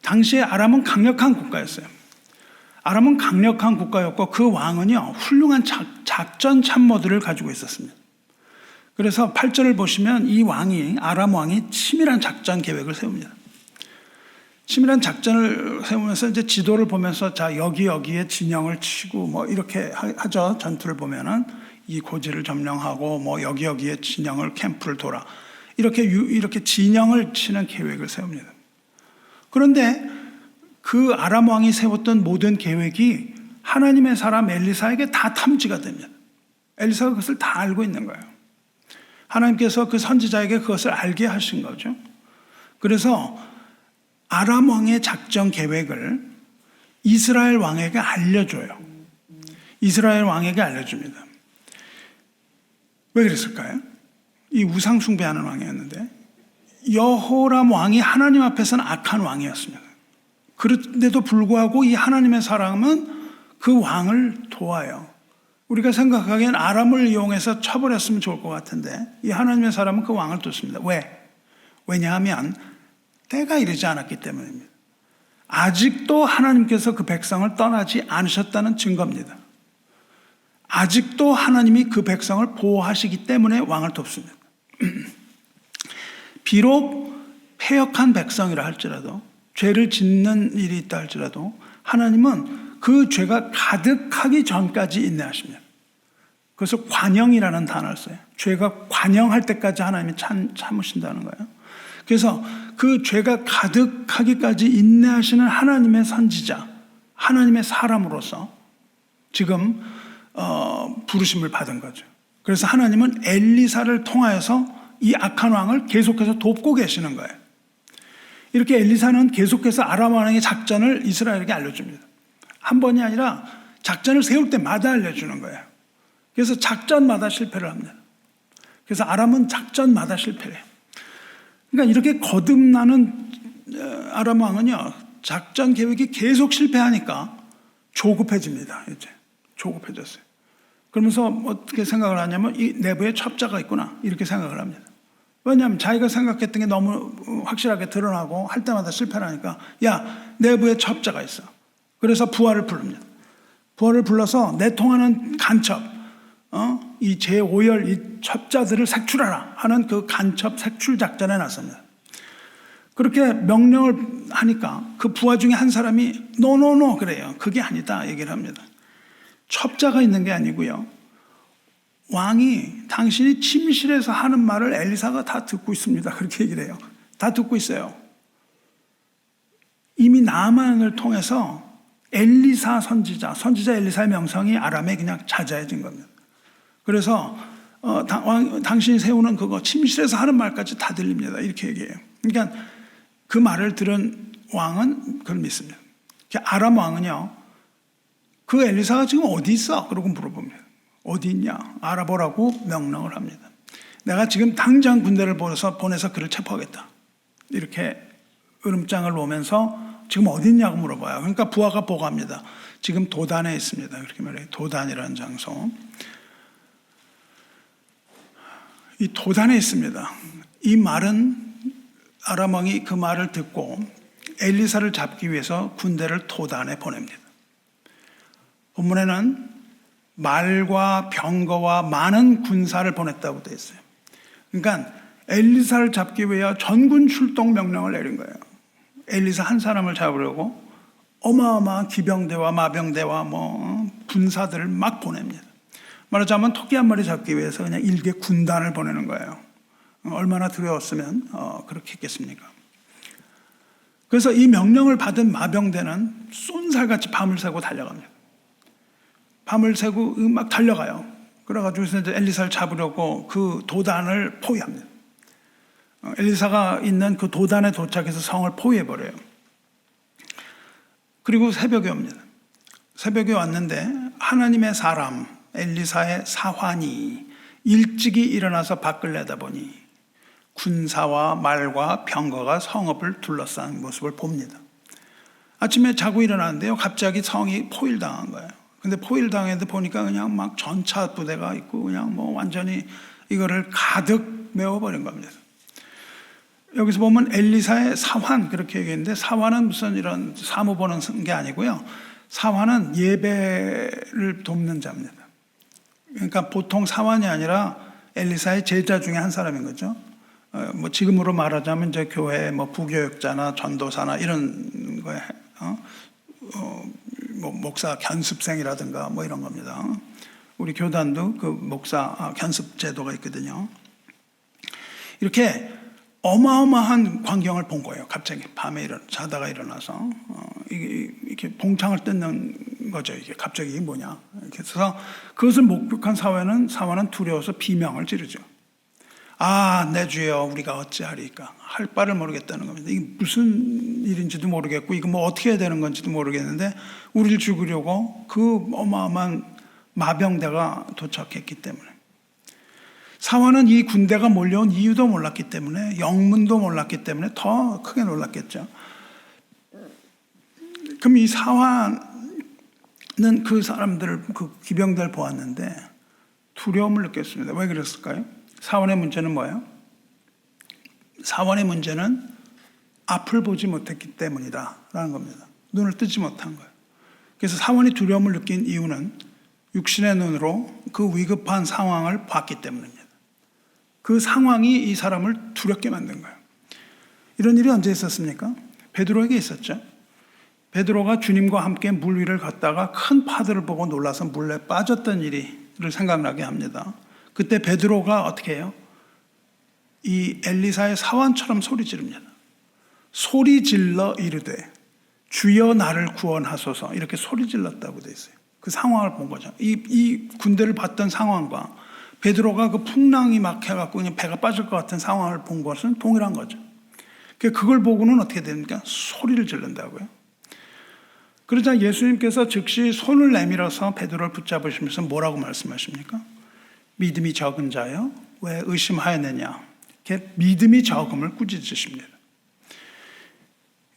A: 당시에 아람은 강력한 국가였어요. 아람은 강력한 국가였고 그 왕은요, 훌륭한 작전 참모들을 가지고 있었습니다. 그래서 8절을 보시면 이 아람 왕이 치밀한 작전 계획을 세웁니다. 치밀한 작전을 세우면서 이제 지도를 보면서 자, 여기에 진영을 치고 뭐 이렇게 하죠. 전투를 보면은 이 고지를 점령하고 뭐 여기에 진영을 캠프를 돌아. 이렇게 진영을 치는 계획을 세웁니다. 그런데 그 아람 왕이 세웠던 모든 계획이 하나님의 사람 엘리사에게 다 탐지가 됩니다. 엘리사가 그것을 다 알고 있는 거예요. 하나님께서 그 선지자에게 그것을 알게 하신 거죠. 그래서 아람 왕의 작전 계획을 이스라엘 왕에게 알려줘요. 이스라엘 왕에게 알려줍니다. 왜 그랬을까요? 이 우상 숭배하는 왕이었는데 여호람 왕이 하나님 앞에서는 악한 왕이었습니다. 그런데도 불구하고 이 하나님의 사람은 그 왕을 도와요. 우리가 생각하기엔 아람을 이용해서 쳐버렸으면 좋을 것 같은데 이 하나님의 사람은 그 왕을 돕습니다. 왜? 왜냐하면 때가 이르지 않았기 때문입니다. 아직도 하나님께서 그 백성을 떠나지 않으셨다는 증거입니다. 아직도 하나님이 그 백성을 보호하시기 때문에 왕을 돕습니다. 비록 패역한 백성이라 할지라도 죄를 짓는 일이 있다 할지라도 하나님은 그 죄가 가득하기 전까지 인내하십니다. 그래서 관영이라는 단어를 써요. 죄가 관영할 때까지 하나님이 참으신다는 거예요. 그래서 그 죄가 가득하기까지 인내하시는 하나님의 선지자, 하나님의 사람으로서 지금 부르심을 받은 거죠. 그래서 하나님은 엘리사를 통하여서 이 악한 왕을 계속해서 돕고 계시는 거예요. 이렇게 엘리사는 계속해서 아람 왕의 작전을 이스라엘에게 알려줍니다. 한 번이 아니라 작전을 세울 때마다 알려주는 거예요. 그래서 작전마다 실패를 합니다. 그래서 아람은 작전마다 실패해요. 그러니까 이렇게 거듭나는 아람 왕은요, 작전 계획이 계속 실패하니까 조급해집니다. 이제 조급해졌어요. 그러면서 어떻게 생각을 하냐면 이 내부에 첩자가 있구나 이렇게 생각을 합니다. 왜냐하면 자기가 생각했던 게 너무 확실하게 드러나고 할 때마다 실패를 하니까 야, 내부에 첩자가 있어. 그래서 부하를 부릅니다. 부하를 불러서 내통하는 간첩, 이 제5열 이 첩자들을 색출하라 하는 그 간첩 색출 작전에 나섭니다. 그렇게 명령을 하니까 그 부하 중에 한 사람이 노노노 그래요. 그게 아니다 얘기를 합니다. 첩자가 있는 게 아니고요. 왕이 당신이 침실에서 하는 말을 엘리사가 다 듣고 있습니다. 그렇게 얘기를 해요. 다 듣고 있어요. 이미 나만을 통해서 엘리사 선지자 엘리사의 명성이 아람에 그냥 자자해진 겁니다. 그래서 당신이 세우는 그거 침실에서 하는 말까지 다 들립니다. 이렇게 얘기해요. 그러니까 그 말을 들은 왕은 그걸 믿습니다. 아람 왕은요. 그 엘리사가 지금 어디 있어? 그러고 물어봅니다. 어디 있냐? 알아보라고 명령을 합니다. 내가 지금 당장 군대를 보내서 그를 체포하겠다. 이렇게 으름장을 놓으면서 지금 어디 있냐고 물어봐요. 그러니까 부하가 보고합니다. 지금 도단에 있습니다. 그렇게 말해요. 도단이라는 장소. 이 도단에 있습니다. 이 말은 아람 왕이 그 말을 듣고 엘리사를 잡기 위해서 군대를 도단에 보냅니다. 본문에는 말과 병거와 많은 군사를 보냈다고 되어 있어요. 그러니까 엘리사를 잡기 위해 전군 출동 명령을 내린 거예요. 엘리사 한 사람을 잡으려고 어마어마한 기병대와 마병대와 군사들을 막 보냅니다. 말하자면 토끼 한 마리 잡기 위해서 그냥 일개 군단을 보내는 거예요. 얼마나 두려웠으면 그렇게 했겠습니까? 그래서 이 명령을 받은 마병대는 쏜살같이 밤을 새고 달려갑니다. 밤을 새고 막 달려가요. 그래가지고 이제 엘리사를 잡으려고 그 도단을 포위합니다. 엘리사가 있는 그 도단에 도착해서 성을 포위해버려요. 그리고 새벽에 옵니다. 새벽에 왔는데 하나님의 사람 엘리사의 사환이 일찍이 일어나서 밖을 내다보니 군사와 말과 병거가 성읍을 둘러싼 모습을 봅니다. 아침에 자고 일어나는데요. 갑자기 성이 포위당한 거예요. 근데 포위당해도 보니까 그냥 막 전차 부대가 있고 그냥 완전히 이거를 가득 메워버린 겁니다. 여기서 보면 엘리사의 사환 그렇게 얘기했는데 사환은 무슨 이런 사무 보는 게 아니고요. 사환은 예배를 돕는 자입니다. 그러니까 보통 사환이 아니라 엘리사의 제자 중에 한 사람인 거죠. 지금으로 말하자면 이제 교회 부교육자나 전도사나 이런 거에 목사 견습생이라든가 이런 겁니다. 우리 교단도 그 목사 견습 제도가 있거든요. 이렇게 어마어마한 광경을 본 거예요. 갑자기 밤에 자다가 일어나서 이렇게 봉창을 뜯는 거죠. 이게 갑자기 이게 뭐냐. 그래서 그것을 목격한 사환은 두려워서 비명을 지르죠. 아, 내 주여, 우리가 어찌하리까. 할 바를 모르겠다는 겁니다. 이게 무슨 일인지도 모르겠고, 이거 어떻게 해야 되는 건지도 모르겠는데, 우리를 죽이려고 그 어마어마한 마병대가 도착했기 때문에. 사환은 이 군대가 몰려온 이유도 몰랐기 때문에, 영문도 몰랐기 때문에 더 크게 놀랐겠죠. 그럼 이 사환은 그 사람들을, 그 기병들 보았는데 두려움을 느꼈습니다. 왜 그랬을까요? 사환의 문제는 뭐예요? 사환의 문제는 앞을 보지 못했기 때문이다라는 겁니다. 눈을 뜨지 못한 거예요. 그래서 사환이 두려움을 느낀 이유는 육신의 눈으로 그 위급한 상황을 봤기 때문입니다. 그 상황이 이 사람을 두렵게 만든 거예요. 이런 일이 언제 있었습니까? 베드로에게 있었죠. 베드로가 주님과 함께 물 위를 걷다가 큰 파도를 보고 놀라서 물에 빠졌던 일을 생각나게 합니다. 그때 베드로가 어떻게 해요? 이 엘리사의 사환처럼 소리 지릅니다. 소리 질러 이르되 주여 나를 구원하소서, 이렇게 소리 질렀다고 돼 있어요. 그 상황을 본 거죠. 이 군대를 봤던 상황과 베드로가 그 풍랑이 막 해갖고 그냥 배가 빠질 것 같은 상황을 본 것은 동일한 거죠. 그걸 보고는 어떻게 됩니까? 소리를 지른다고요. 그러자 예수님께서 즉시 손을 내밀어서 베드로를 붙잡으시면서 뭐라고 말씀하십니까? 믿음이 적은 자여 왜 의심하였느냐. 이렇게 믿음이 적음을 꾸짖으십니다.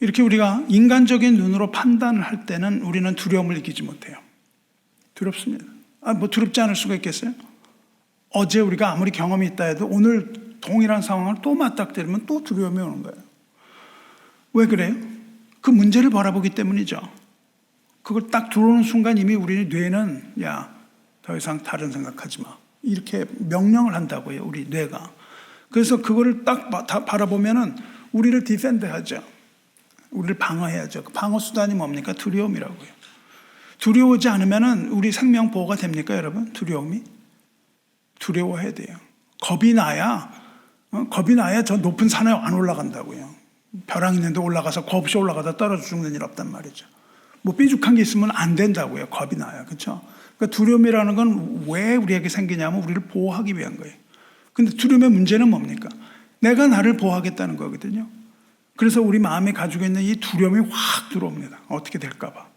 A: 이렇게 우리가 인간적인 눈으로 판단을 할 때는 우리는 두려움을 이기지 못해요. 두렵습니다. 두렵지 않을 수가 있겠어요? 어제 우리가 아무리 경험이 있다 해도 오늘 동일한 상황을 또 맞닥뜨리면 또 두려움이 오는 거예요. 왜 그래요? 그 문제를 바라보기 때문이죠. 그걸 딱 들어오는 순간 이미 우리 뇌는 야, 더 이상 다른 생각하지 마, 이렇게 명령을 한다고요, 우리 뇌가. 그래서 그거를 딱 바라보면은 우리를 디펜드하죠. 우리를 방어해야죠. 그 방어 수단이 뭡니까? 두려움이라고요. 두려워하지 않으면은 우리 생명 보호가 됩니까, 여러분? 두려움이? 두려워해야 돼요. 겁이 나야 저 높은 산에 안 올라간다고요. 벼랑 있는데 올라가서 겁 없이 올라가다 떨어져 죽는 일 없단 말이죠. 삐죽한 게 있으면 안 된다고요. 겁이 나요. 그렇죠? 그러니까 두려움이라는 건 왜 우리에게 생기냐면 우리를 보호하기 위한 거예요. 근데 두려움의 문제는 뭡니까? 내가 나를 보호하겠다는 거거든요. 그래서 우리 마음에 가지고 있는 이 두려움이 확 들어옵니다. 어떻게 될까 봐.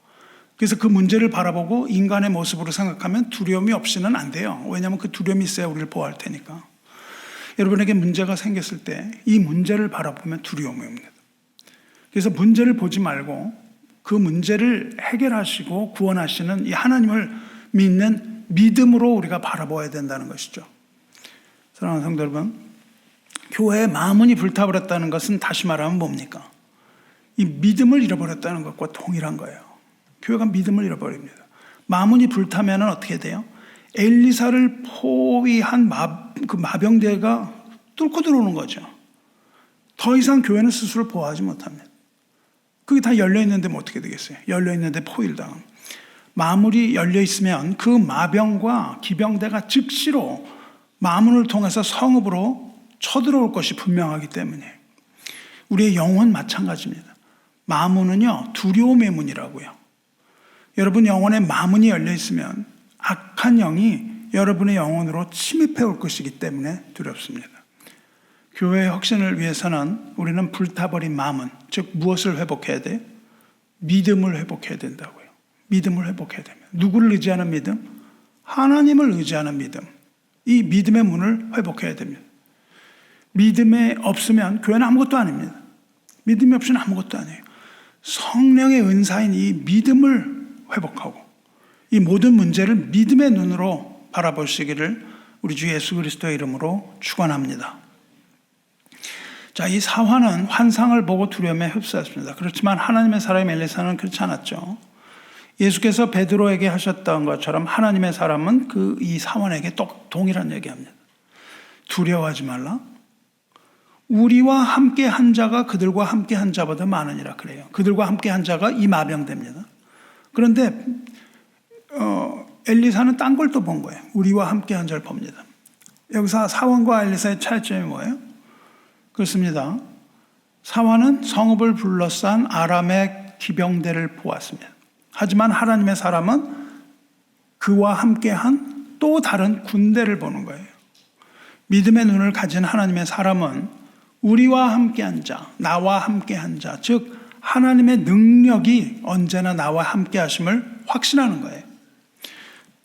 A: 그래서 그 문제를 바라보고 인간의 모습으로 생각하면 두려움이 없이는 안 돼요. 왜냐하면 그 두려움이 있어야 우리를 보호할 테니까. 여러분에게 문제가 생겼을 때 이 문제를 바라보면 두려움이 옵니다. 그래서 문제를 보지 말고 그 문제를 해결하시고 구원하시는 이 하나님을 믿는 믿음으로 우리가 바라봐야 된다는 것이죠. 사랑하는 성도 여러분, 교회의 마문이 불타버렸다는 것은 다시 말하면 뭡니까? 이 믿음을 잃어버렸다는 것과 동일한 거예요. 교회가 믿음을 잃어버립니다. 마문이 불타면 어떻게 돼요? 엘리사를 포위한 그 마병대가 뚫고 들어오는 거죠. 더 이상 교회는 스스로 보호하지 못합니다. 그게 다 열려있는데 뭐 어떻게 되겠어요? 열려있는데 포위를 당합니다. 마물이 열려있으면 그 마병과 기병대가 즉시로 마문을 통해서 성읍으로 쳐들어올 것이 분명하기 때문에 우리의 영혼 마찬가지입니다. 마문은요, 두려움의 문이라고요. 여러분 영혼에 마문이 열려있으면 악한 영이 여러분의 영혼으로 침입해 올 것이기 때문에 두렵습니다. 교회의 혁신을 위해서는 우리는 불타버린 마문, 즉 무엇을 회복해야 돼요? 믿음을 회복해야 된다고요. 믿음을 회복해야 됩니다. 누구를 의지하는 믿음? 하나님을 의지하는 믿음. 이 믿음의 문을 회복해야 됩니다. 믿음이 없으면 교회는 아무것도 아닙니다. 믿음이 없이는 아무것도 아니에요. 성령의 은사인 이 믿음을 회복하고 이 모든 문제를 믿음의 눈으로 바라보시기를 우리 주 예수 그리스도의 이름으로 축원합니다. 자, 이 사환은 환상을 보고 두려움에 흡수했습니다. 그렇지만 하나님의 사람 엘리사는 그렇지 않았죠. 예수께서 베드로에게 하셨던 것처럼 하나님의 사람은 이 사환에게 동일한 얘기합니다. 두려워하지 말라. 우리와 함께 한 자가 그들과 함께 한 자보다 많으니라 그래요. 그들과 함께 한 자가 이 마병됩니다. 그런데 엘리사는 딴 걸 또 본 거예요. 우리와 함께 한 자를 봅니다. 여기서 사환과 엘리사의 차이점이 뭐예요? 그렇습니다. 사환은 성읍을 둘러싼 아람의 기병대를 보았습니다. 하지만 하나님의 사람은 그와 함께한 또 다른 군대를 보는 거예요. 믿음의 눈을 가진 하나님의 사람은 우리와 함께한 자, 나와 함께한 자, 즉 하나님의 능력이 언제나 나와 함께하심을 확신하는 거예요.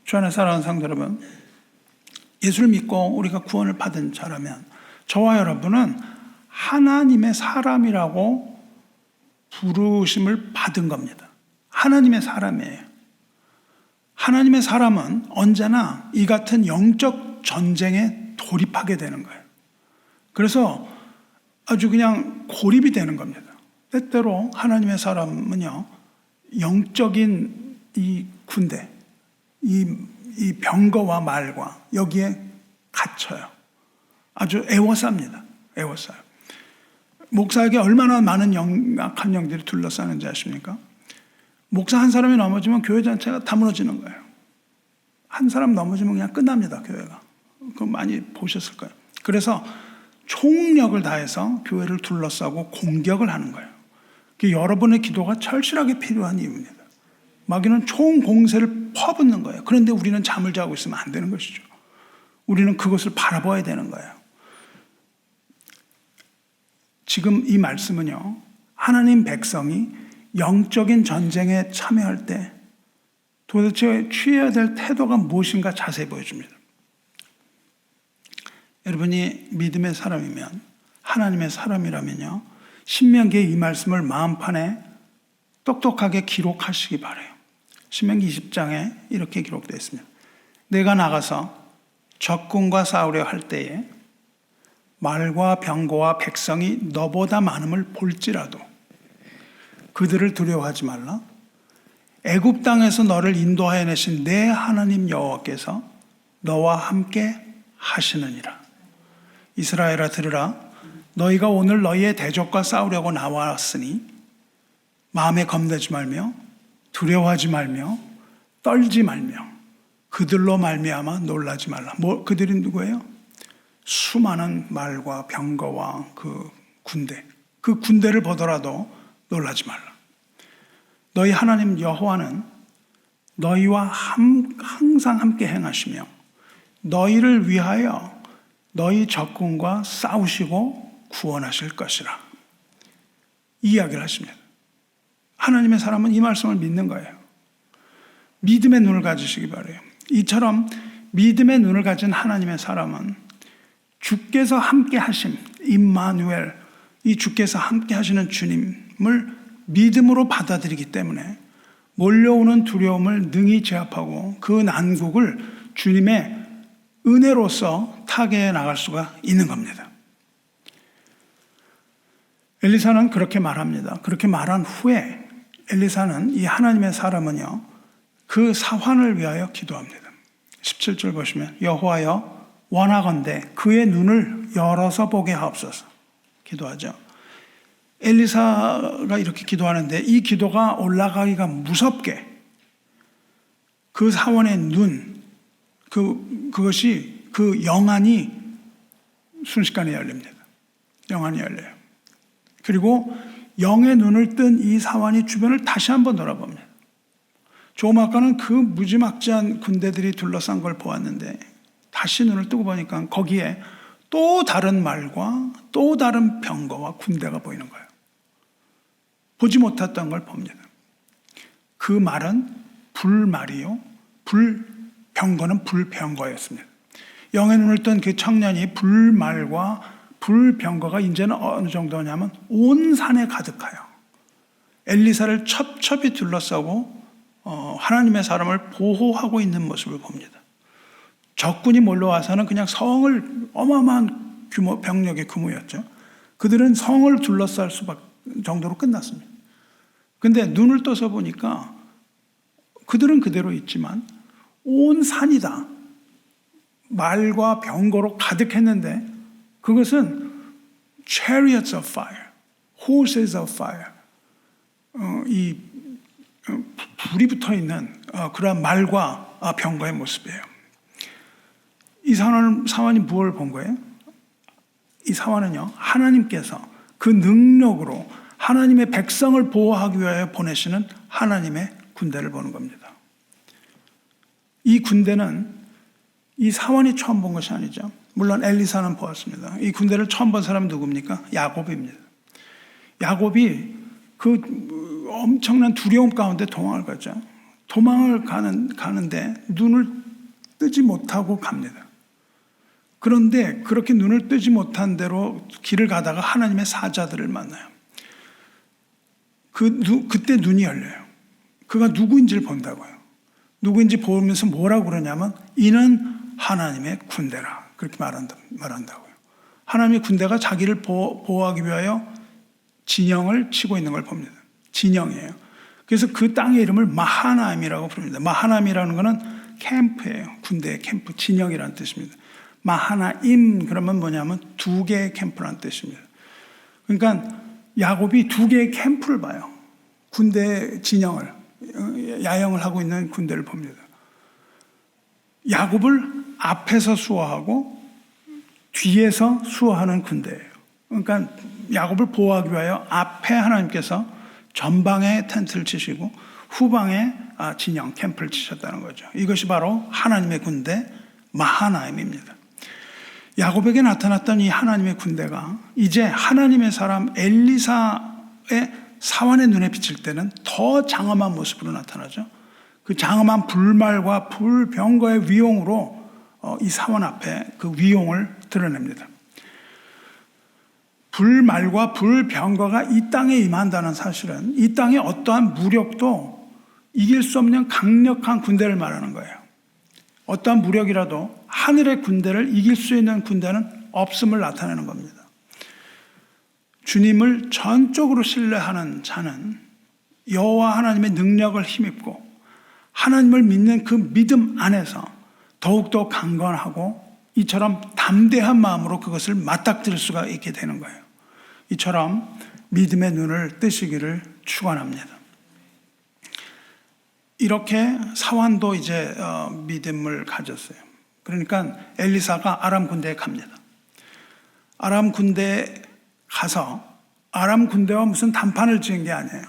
A: 주 안에 사랑하는 성도 여러분, 예수를 믿고 우리가 구원을 받은 자라면 저와 여러분은 하나님의 사람이라고 부르심을 받은 겁니다. 하나님의 사람이에요. 하나님의 사람은 언제나 이 같은 영적 전쟁에 돌입하게 되는 거예요. 그래서 아주 그냥 고립이 되는 겁니다. 때때로 하나님의 사람은요, 영적인 이 군대, 이 병거와 말과 여기에 갇혀요. 아주 애워쌉니다. 애워싸요. 목사에게 얼마나 많은 악한 영들이 둘러싸는지 아십니까? 목사 한 사람이 넘어지면 교회 전체가 다 무너지는 거예요. 한 사람 넘어지면 그냥 끝납니다, 교회가. 그거 많이 보셨을 거예요. 그래서 총력을 다해서 교회를 둘러싸고 공격을 하는 거예요. 여러분의 기도가 철실하게 필요한 이유입니다. 마귀는 총 공세를 퍼붓는 거예요. 그런데 우리는 잠을 자고 있으면 안 되는 것이죠. 우리는 그것을 바라봐야 되는 거예요. 지금 이 말씀은요, 하나님 백성이 영적인 전쟁에 참여할 때 도대체 취해야 될 태도가 무엇인가 자세히 보여줍니다. 여러분이 믿음의 사람이면, 하나님의 사람이라면요, 신명기의 이 말씀을 마음판에 똑똑하게 기록하시기 바라요. 신명기 20장에 이렇게 기록되어 있습니다. 내가 나가서 적군과 싸우려 할 때에 말과 병거와 백성이 너보다 많음을 볼지라도 그들을 두려워하지 말라. 애굽 땅에서 너를 인도하여 내신 내 하나님 여호와께서 너와 함께 하시느니라. 이스라엘아 들으라. 너희가 오늘 너희의 대적과 싸우려고 나왔으니 마음에 겁내지 말며 두려워하지 말며 떨지 말며 그들로 말미암아 놀라지 말라. 그들이 누구예요? 수많은 말과 병거와 그 군대. 그 군대를 보더라도 놀라지 말라. 너희 하나님 여호와는 너희와 항상 함께 행하시며 너희를 위하여 너희 적군과 싸우시고 구원하실 것이라. 이 이야기를 하십니다. 하나님의 사람은 이 말씀을 믿는 거예요. 믿음의 눈을 가지시기 바라요. 이처럼 믿음의 눈을 가진 하나님의 사람은 주께서 함께 하심, 임마누엘, 이 주께서 함께 하시는 주님을 믿음으로 받아들이기 때문에 몰려오는 두려움을 능히 제압하고 그 난국을 주님의 은혜로서 타개해 나갈 수가 있는 겁니다. 엘리사는 그렇게 말합니다. 그렇게 말한 후에 엘리사는, 이 하나님의 사람은요, 그 사환을 위하여 기도합니다. 17절 보시면 여호와여 원하건대 그의 눈을 열어서 보게 하옵소서. 기도하죠. 엘리사가 이렇게 기도하는데 이 기도가 올라가기가 무섭게 그 사원의 눈, 그것이 그 영안이 순식간에 열립니다. 영안이 열려요. 그리고 영의 눈을 뜬 이 사원이 주변을 다시 한번 돌아봅니다. 조마카는 그 무지막지한 군대들이 둘러싼 걸 보았는데 다시 눈을 뜨고 보니까 거기에 또 다른 말과 또 다른 병거와 군대가 보이는 거예요. 보지 못했던 걸 봅니다. 그 말은 불말이요, 병거는 불병거였습니다. 영의 눈을 뜬 그 청년이 불말과 불병거가 이제는 어느 정도냐면 온 산에 가득하여 엘리사를 첩첩이 둘러싸고 하나님의 사람을 보호하고 있는 모습을 봅니다. 적군이 몰려와서는 그냥 성을, 어마어마한 병력의 규모였죠. 그들은 성을 둘러쌀 수밖에 정도로 끝났습니다. 근데 눈을 떠서 보니까 그들은 그대로 있지만 온 산이 다 말과 병거로 가득했는데 그것은 chariots of fire, horses of fire, 이 불이 붙어 있는 그러한 말과 병거의 모습이에요. 이 사원이 무엇을 본 거예요? 이 사원은요, 하나님께서 그 능력으로 하나님의 백성을 보호하기 위하여 보내시는 하나님의 군대를 보는 겁니다. 이 군대는 이 사원이 처음 본 것이 아니죠. 물론 엘리사는 보았습니다. 이 군대를 처음 본 사람은 누굽니까? 야곱입니다. 야곱이 그 엄청난 두려움 가운데 도망을 가죠. 도망을 가는데 눈을 뜨지 못하고 갑니다. 그런데 그렇게 눈을 뜨지 못한 대로 길을 가다가 하나님의 사자들을 만나요. 그때 눈이 열려요. 그가 누구인지를 본다고요. 누구인지 보면서 뭐라고 그러냐면 이는 하나님의 군대라 그렇게 말한다고요. 하나님의 군대가 자기를 보호하기 위하여 진영을 치고 있는 걸 봅니다. 진영이에요. 그래서 그 땅의 이름을 마하나임이라고 부릅니다. 마하나임이라는 것은 캠프예요. 군대의 캠프, 진영이라는 뜻입니다. 마하나임 그러면 뭐냐면 두 개의 캠프라는 뜻입니다. 그러니까 야곱이 두 개의 캠프를 봐요. 군대 진영을, 야영을 하고 있는 군대를 봅니다. 야곱을 앞에서 수호하고 뒤에서 수호하는 군대예요. 그러니까 야곱을 보호하기 위하여 앞에 하나님께서 전방에 텐트를 치시고 후방에 진영 캠프를 치셨다는 거죠. 이것이 바로 하나님의 군대 마하나임입니다. 야곱에게 나타났던 이 하나님의 군대가 이제 하나님의 사람 엘리사의 사환의 눈에 비칠 때는 더 장엄한 모습으로 나타나죠. 그 장엄한 불말과 불병거의 위용으로 이 사환 앞에 그 위용을 드러냅니다. 불말과 불병거가 이 땅에 임한다는 사실은 이 땅의 어떠한 무력도 이길 수 없는 강력한 군대를 말하는 거예요. 어떠한 무력이라도 하늘의 군대를 이길 수 있는 군대는 없음을 나타내는 겁니다. 주님을 전적으로 신뢰하는 자는 여호와 하나님의 능력을 힘입고 하나님을 믿는 그 믿음 안에서 더욱더 강건하고 이처럼 담대한 마음으로 그것을 맞닥뜨릴 수가 있게 되는 거예요. 이처럼 믿음의 눈을 뜨시기를 축원합니다. 이렇게 사환도 이제 믿음을 가졌어요. 그러니까 엘리사가 아람 군대에 갑니다. 아람 군대에 가서 아람 군대와 무슨 단판을 지은 게 아니에요.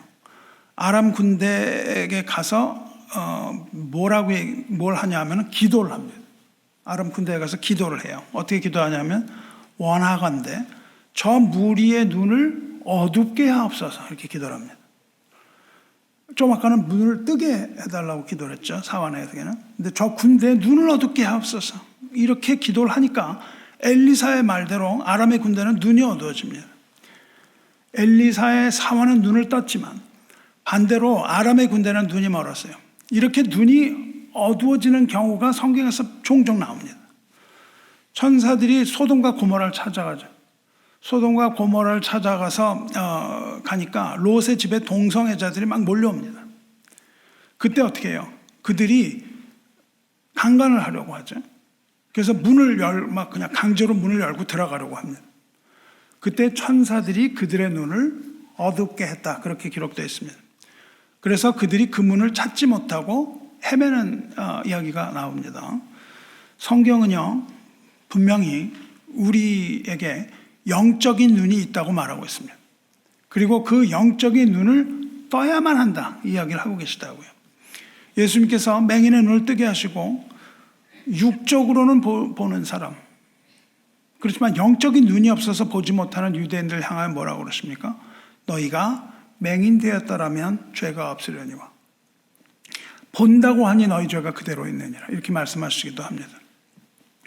A: 아람 군대에게 가서 뭘 하냐면 기도를 합니다. 아람 군대에 가서 기도를 해요. 어떻게 기도하냐면 원하건대 저 무리의 눈을 어둡게 하옵소서 이렇게 기도를 합니다. 좀 아까는 눈을 뜨게 해달라고 기도를 했죠. 사환에게는. 근데 저 군대의 눈을 어둡게 하옵소서 이렇게 기도를 하니까 엘리사의 말대로 아람의 군대는 눈이 어두워집니다. 엘리사의 사환은 눈을 떴지만 반대로 아람의 군대는 눈이 멀었어요. 이렇게 눈이 어두워지는 경우가 성경에서 종종 나옵니다. 천사들이 소돔과 고모라를 찾아가죠. 소돔과 고모라를 찾아가서 가니까 롯의 집에 동성애자들이 막 몰려옵니다. 그때 어떻게 해요? 그들이 강간을 하려고 하죠. 그래서 막 그냥 강제로 문을 열고 들어가려고 합니다. 그때 천사들이 그들의 눈을 어둡게 했다. 그렇게 기록되어 있습니다. 그래서 그들이 그 문을 찾지 못하고 헤매는 이야기가 나옵니다. 성경은요, 분명히 우리에게 영적인 눈이 있다고 말하고 있습니다. 그리고 그 영적인 눈을 떠야만 한다. 이 이야기를 하고 계시다고요. 예수님께서 맹인의 눈을 뜨게 하시고 육적으로는 보는 사람, 그렇지만 영적인 눈이 없어서 보지 못하는 유대인들 향하여 뭐라고 그러십니까? 너희가 맹인 되었더라면 죄가 없으려니와 본다고 하니 너희 죄가 그대로 있느니라 이렇게 말씀하시기도 합니다.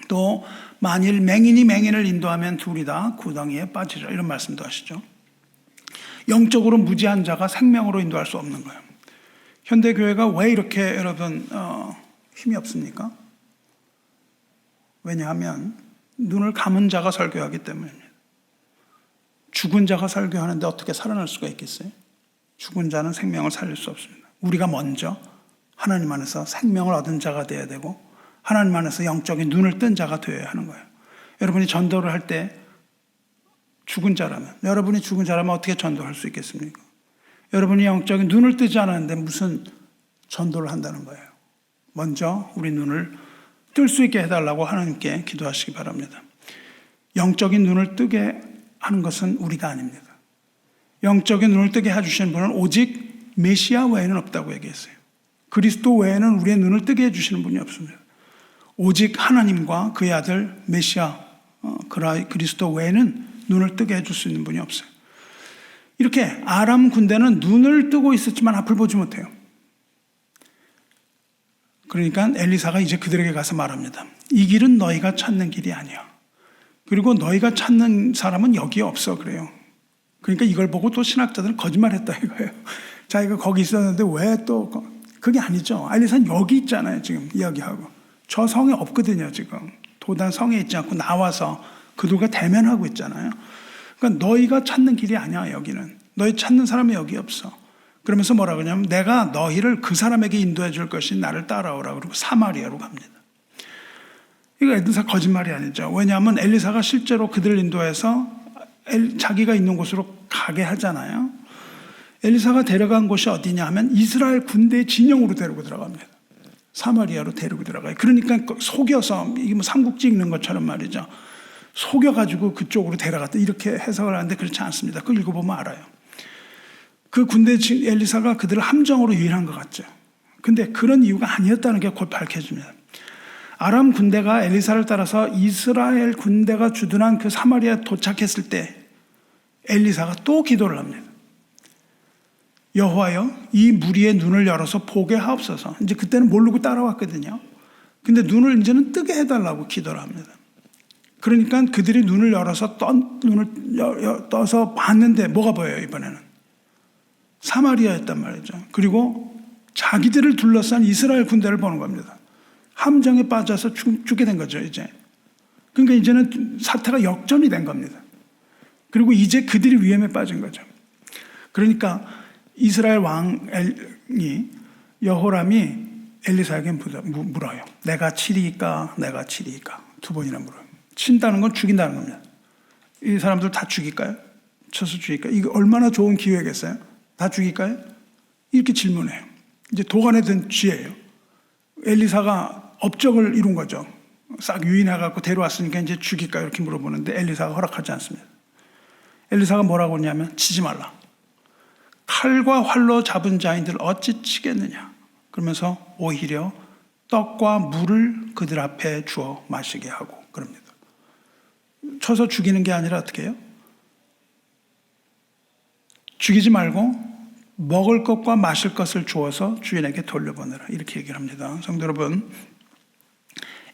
A: 또 만일 맹인이 맹인을 인도하면 둘이 다 구덩이에 빠지리라 이런 말씀도 하시죠. 영적으로 무지한 자가 생명으로 인도할 수 없는 거예요. 현대교회가 왜 이렇게 여러분 힘이 없습니까? 왜냐하면 눈을 감은 자가 설교하기 때문입니다. 죽은 자가 설교하는데 어떻게 살아날 수가 있겠어요? 죽은 자는 생명을 살릴 수 없습니다. 우리가 먼저 하나님 안에서 생명을 얻은 자가 되어야 되고 하나님 안에서 영적인 눈을 뜬 자가 되어야 하는 거예요. 여러분이 전도를 할 때 여러분이 죽은 자라면 어떻게 전도할 수 있겠습니까? 여러분이 영적인 눈을 뜨지 않았는데 무슨 전도를 한다는 거예요. 먼저 우리 눈을 뜰 수 있게 해달라고 하나님께 기도하시기 바랍니다. 영적인 눈을 뜨게 하는 것은 우리가 아닙니다. 영적인 눈을 뜨게 해주시는 분은 오직 메시아 외에는 없다고 얘기했어요. 그리스도 외에는 우리의 눈을 뜨게 해주시는 분이 없습니다. 오직 하나님과 그의 아들 메시아 그리스도 외에는 눈을 뜨게 해줄 수 있는 분이 없어요. 이렇게 아람 군대는 눈을 뜨고 있었지만 앞을 보지 못해요. 그러니까 엘리사가 이제 그들에게 가서 말합니다. 이 길은 너희가 찾는 길이 아니야. 그리고 너희가 찾는 사람은 여기에 없어 그래요. 그러니까 이걸 보고 또 신학자들은 거짓말했다 이거예요. 자기가 거기 있었는데 왜 또 그게 아니죠. 엘리사는 여기 있잖아요. 지금 이야기하고 저 성에 없거든요. 지금 도단 성에 있지 않고 나와서 그들과 대면하고 있잖아요. 그러니까 너희가 찾는 길이 아니야. 여기는 너희 찾는 사람이 여기 없어. 그러면서 뭐라 그러냐면 내가 너희를 그 사람에게 인도해 줄 것이 나를 따라오라. 그리고 사마리아로 갑니다. 이거 엘리사 거짓말이 아니죠. 왜냐하면 엘리사가 실제로 그들을 인도해서 자기가 있는 곳으로 가게 하잖아요. 엘리사가 데려간 곳이 어디냐 하면 이스라엘 군대의 진영으로 데리고 들어갑니다. 사마리아로 데리고 들어가요. 그러니까 속여서 이게 뭐 삼국지 읽는 것처럼 말이죠. 속여가지고 그쪽으로 데려갔다 이렇게 해석을 하는데 그렇지 않습니다. 그거 읽어보면 알아요. 그 군대 엘리사가 그들을 함정으로 유인한 것 같죠. 근데 그런 이유가 아니었다는 게 곧 밝혀집니다. 아람 군대가 엘리사를 따라서 이스라엘 군대가 주둔한 그 사마리아에 도착했을 때 엘리사가 또 기도를 합니다. 여호와여, 이 무리의 눈을 열어서 보게 하옵소서. 이제 그때는 모르고 따라왔거든요. 근데 눈을 이제는 뜨게 해달라고 기도를 합니다. 그러니까 그들이 눈을 열어서 눈을 떠서 봤는데 뭐가 보여요? 이번에는 사마리아였단 말이죠. 그리고 자기들을 둘러싼 이스라엘 군대를 보는 겁니다. 함정에 빠져서 죽게 된 거죠, 이제. 그러니까 이제는 사태가 역전이 된 겁니다. 그리고 이제 그들이 위험에 빠진 거죠. 그러니까 이스라엘 왕이 여호람이 엘리사에게 물어요. 내가 치리이까? 내가 치리이까? 두 번이나 물어요. 친다는 건 죽인다는 겁니다. 이 사람들 다 죽일까요? 쳐서 죽일까요? 이거 얼마나 좋은 기회겠어요? 다 죽일까요? 이렇게 질문해요. 이제 도관에 든 쥐예요. 엘리사가 업적을 이룬 거죠. 싹 유인해갖고 데려왔으니까 이제 죽일까요? 이렇게 물어보는데 엘리사가 허락하지 않습니다. 엘리사가 뭐라고 했냐면 치지 말라. 칼과 활로 잡은 자인들 어찌 치겠느냐. 그러면서 오히려 떡과 물을 그들 앞에 주어 마시게 하고 그럽니다. 쳐서 죽이는 게 아니라 어떻게 해요? 죽이지 말고 먹을 것과 마실 것을 주어서 주인에게 돌려보내라. 이렇게 얘기를 합니다. 성도 여러분,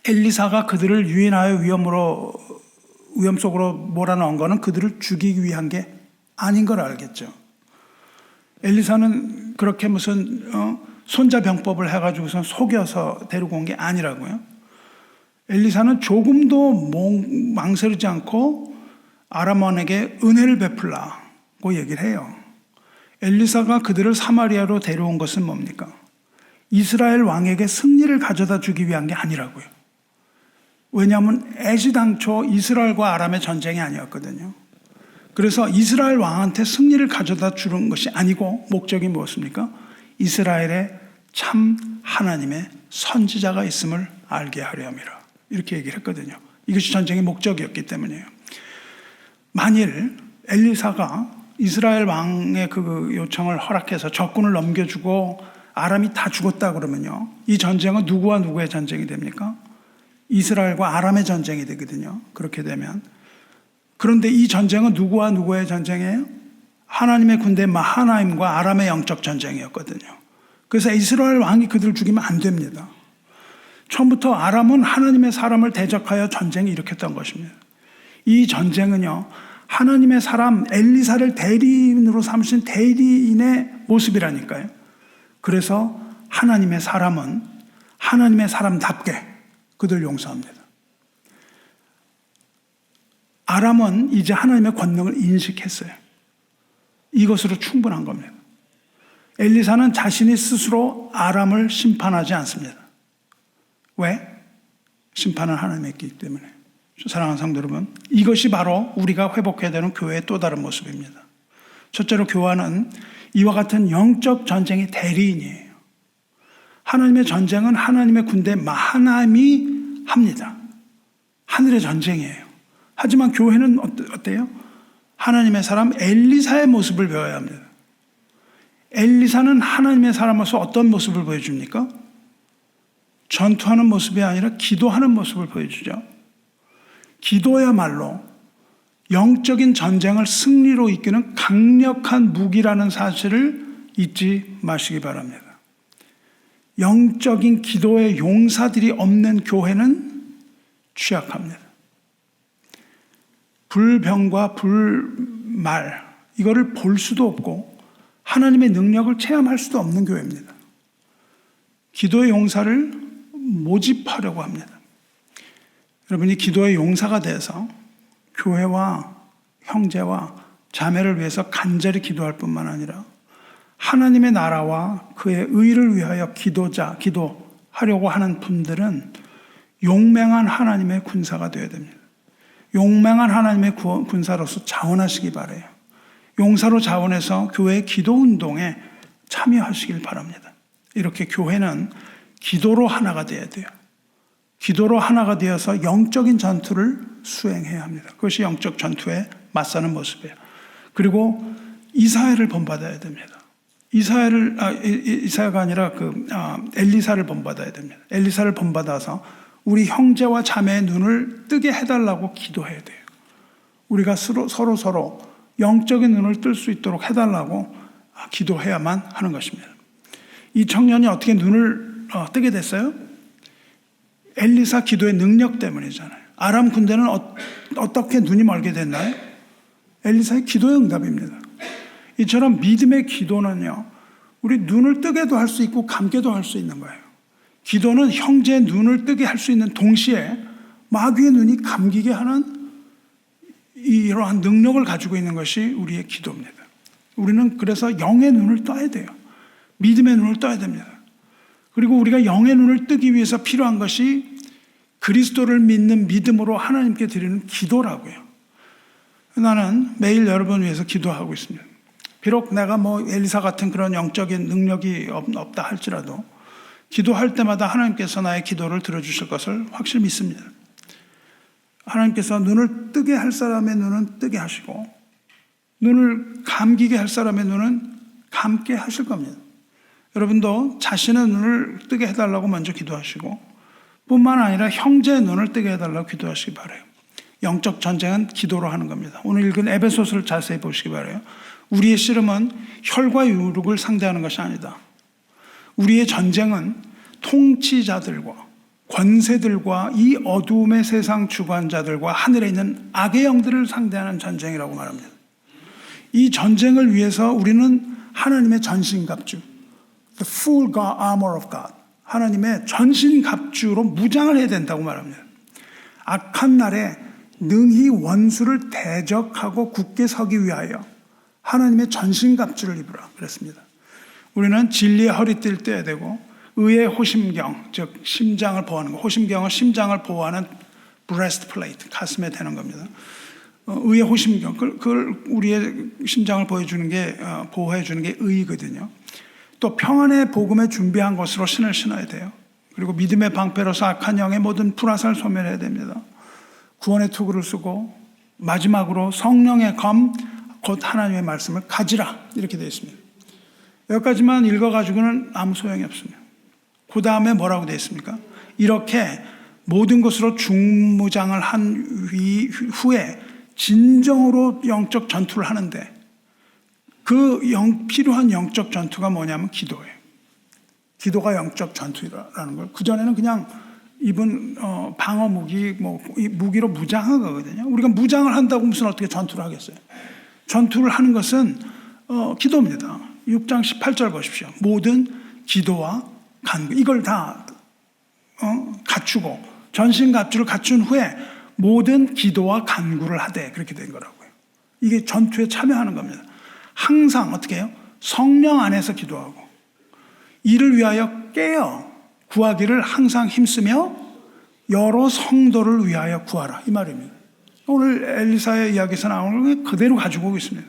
A: 엘리사가 그들을 유인하여 위험 속으로 몰아넣은 거는 그들을 죽이기 위한 게 아닌 걸 알겠죠. 엘리사는 그렇게 무슨 손자병법을 해가지고선 속여서 데리고 온 게 아니라고요. 엘리사는 조금도 망설이지 않고 아람 왕에게 은혜를 베풀라고 얘기를 해요. 엘리사가 그들을 사마리아로 데려온 것은 뭡니까? 이스라엘 왕에게 승리를 가져다 주기 위한 게 아니라고요. 왜냐하면 애시당초 이스라엘과 아람의 전쟁이 아니었거든요. 그래서 이스라엘 왕한테 승리를 가져다 주는 것이 아니고 목적이 무엇입니까? 이스라엘에 참 하나님의 선지자가 있음을 알게 하려 함이라. 이렇게 얘기를 했거든요. 이것이 전쟁의 목적이었기 때문이에요. 만일 엘리사가 이스라엘 왕의 그 요청을 허락해서 적군을 넘겨주고 아람이 다 죽었다 그러면요. 이 전쟁은 누구와 누구의 전쟁이 됩니까? 이스라엘과 아람의 전쟁이 되거든요. 그렇게 되면. 그런데 이 전쟁은 누구와 누구의 전쟁이에요? 하나님의 군대 마하나임과 아람의 영적 전쟁이었거든요. 그래서 이스라엘 왕이 그들을 죽이면 안 됩니다. 처음부터 아람은 하나님의 사람을 대적하여 전쟁을 일으켰던 것입니다. 이 전쟁은요. 하나님의 사람 엘리사를 대리인으로 삼으신 대리인의 모습이라니까요. 그래서 하나님의 사람은 하나님의 사람답게 그들 용서합니다. 아람은 이제 하나님의 권능을 인식했어요. 이것으로 충분한 겁니다. 엘리사는 자신이 스스로 아람을 심판하지 않습니다. 왜? 심판은 하나님의 있기 때문에. 사랑하는 성도 여러분, 이것이 바로 우리가 회복해야 되는 교회의 또 다른 모습입니다. 첫째로 교회는 이와 같은 영적 전쟁의 대리인이에요. 하나님의 전쟁은 하나님의 군대 마하나임이 합니다. 하늘의 전쟁이에요. 하지만 교회는 어때요? 하나님의 사람 엘리사의 모습을 배워야 합니다. 엘리사는 하나님의 사람으로서 어떤 모습을 보여줍니까? 전투하는 모습이 아니라 기도하는 모습을 보여주죠. 기도야말로 영적인 전쟁을 승리로 이끄는 강력한 무기라는 사실을 잊지 마시기 바랍니다. 영적인 기도의 용사들이 없는 교회는 취약합니다. 불병과 불말 이거를 볼 수도 없고 하나님의 능력을 체험할 수도 없는 교회입니다. 기도의 용사를 모집하려고 합니다. 여러분이 기도의 용사가 돼서 교회와 형제와 자매를 위해서 간절히 기도할 뿐만 아니라 하나님의 나라와 그의 의를 위하여 기도하려고 하는 분들은 용맹한 하나님의 군사가 되어야 됩니다. 용맹한 하나님의 군사로서 자원하시기 바라요. 용사로 자원해서 교회 기도운동에 참여하시길 바랍니다. 이렇게 교회는 기도로 하나가 되어야 돼요. 기도로 하나가 되어서 영적인 전투를 수행해야 합니다. 그것이 영적 전투에 맞서는 모습이에요. 그리고 이사야를 본받아야 됩니다. 이사야가 아니라 엘리사를 본받아야 됩니다. 엘리사를 본받아서 우리 형제와 자매의 눈을 뜨게 해달라고 기도해야 돼요. 우리가 서로 영적인 눈을 뜰 수 있도록 해달라고 기도해야만 하는 것입니다. 이 청년이 어떻게 눈을 뜨게 됐어요? 엘리사 기도의 능력 때문이잖아요. 아람 군대는 어떻게 눈이 멀게 됐나요? 엘리사의 기도의 응답입니다. 이처럼 믿음의 기도는요, 우리 눈을 뜨게도 할 수 있고 감게도 할 수 있는 거예요. 기도는 형제의 눈을 뜨게 할 수 있는 동시에 마귀의 눈이 감기게 하는 이러한 능력을 가지고 있는 것이 우리의 기도입니다. 우리는 그래서 영의 눈을 떠야 돼요. 믿음의 눈을 떠야 됩니다. 그리고 우리가 영의 눈을 뜨기 위해서 필요한 것이 그리스도를 믿는 믿음으로 하나님께 드리는 기도라고요. 나는 매일 여러분 위해서 기도하고 있습니다. 비록 내가 엘리사 같은 그런 영적인 능력이 없다 할지라도 기도할 때마다 하나님께서 나의 기도를 들어주실 것을 확실히 믿습니다. 하나님께서 눈을 뜨게 할 사람의 눈은 뜨게 하시고 눈을 감기게 할 사람의 눈은 감게 하실 겁니다. 여러분도 자신의 눈을 뜨게 해달라고 먼저 기도하시고 뿐만 아니라 형제의 눈을 뜨게 해달라고 기도하시기 바라요. 영적 전쟁은 기도로 하는 겁니다. 오늘 읽은 에베소서를 자세히 보시기 바라요. 우리의 씨름은 혈과 육을 상대하는 것이 아니다. 우리의 전쟁은 통치자들과 권세들과 이 어두움의 세상 주관자들과 하늘에 있는 악의 영들을 상대하는 전쟁이라고 말합니다. 이 전쟁을 위해서 우리는 하나님의 전신갑주, the full armor of God, 하나님의 전신갑주로 무장을 해야 된다고 말합니다. 악한 날에 능히 원수를 대적하고 굳게 서기 위하여 하나님의 전신갑주를 입으라 그랬습니다. 우리는 진리의 허리띠를 떼야 되고 의의 호심경, 즉 심장을 보호하는 것. 호심경은 심장을 보호하는 브레스트플레이트, 가슴에 대는 겁니다. 의의 호심경, 그걸 우리의 심장을 보호해 주는 게 의거든요. 또 평안의 복음에 준비한 것으로 신을 신어야 돼요. 그리고 믿음의 방패로서 악한 영의 모든 불화살 소멸해야 됩니다. 구원의 투구를 쓰고 마지막으로 성령의 검, 곧 하나님의 말씀을 가지라 이렇게 되어 있습니다. 여기까지만 읽어가지고는 아무 소용이 없습니다. 그 다음에 뭐라고 되어 있습니까? 이렇게 모든 것으로 중무장을 한 후에 진정으로 영적 전투를 하는데 필요한 영적 전투가 뭐냐면 기도예요. 기도가 영적 전투라는 걸. 그전에는 그냥 입은 방어 무기, 무기로 무장한 거거든요. 우리가 무장을 한다고 무슨 어떻게 전투를 하겠어요? 전투를 하는 것은 기도입니다. 6장 18절 보십시오. 모든 기도와 간구, 이걸 다 갖추고 전신갑주를 갖춘 후에 모든 기도와 간구를 하되 그렇게 된 거라고요. 이게 전투에 참여하는 겁니다. 항상 어떻게 해요? 성령 안에서 기도하고 이를 위하여 깨어 구하기를 항상 힘쓰며 여러 성도를 위하여 구하라 이 말입니다. 오늘 엘리사의 이야기에서 나오는 걸 그대로 가지고 오고 있습니다.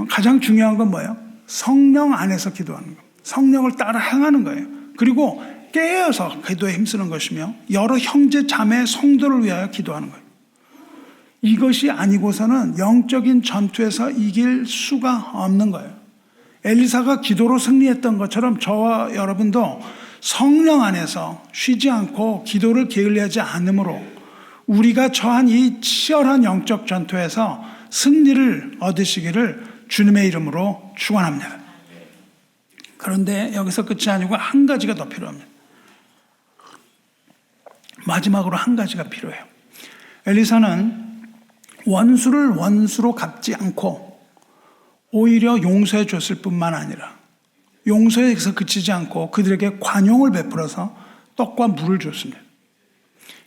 A: 가장 중요한 건 뭐예요? 성령 안에서 기도하는 겁니다. 성령을 따라 행하는 거예요. 그리고 깨어서 기도에 힘쓰는 것이며 여러 형제 자매 성도를 위하여 기도하는 거예요. 이것이 아니고서는 영적인 전투에서 이길 수가 없는 거예요. 엘리사가 기도로 승리했던 것처럼 저와 여러분도 성령 안에서 쉬지 않고 기도를 게을리하지 않으므로 우리가 처한 이 치열한 영적 전투에서 승리를 얻으시기를 주님의 이름으로 축원합니다. 그런데 여기서 끝이 아니고 한 가지가 더 필요합니다. 마지막으로 한 가지가 필요해요. 엘리사는 원수를 원수로 갚지 않고 오히려 용서해 줬을 뿐만 아니라 용서에서 그치지 않고 그들에게 관용을 베풀어서 떡과 물을 줬습니다.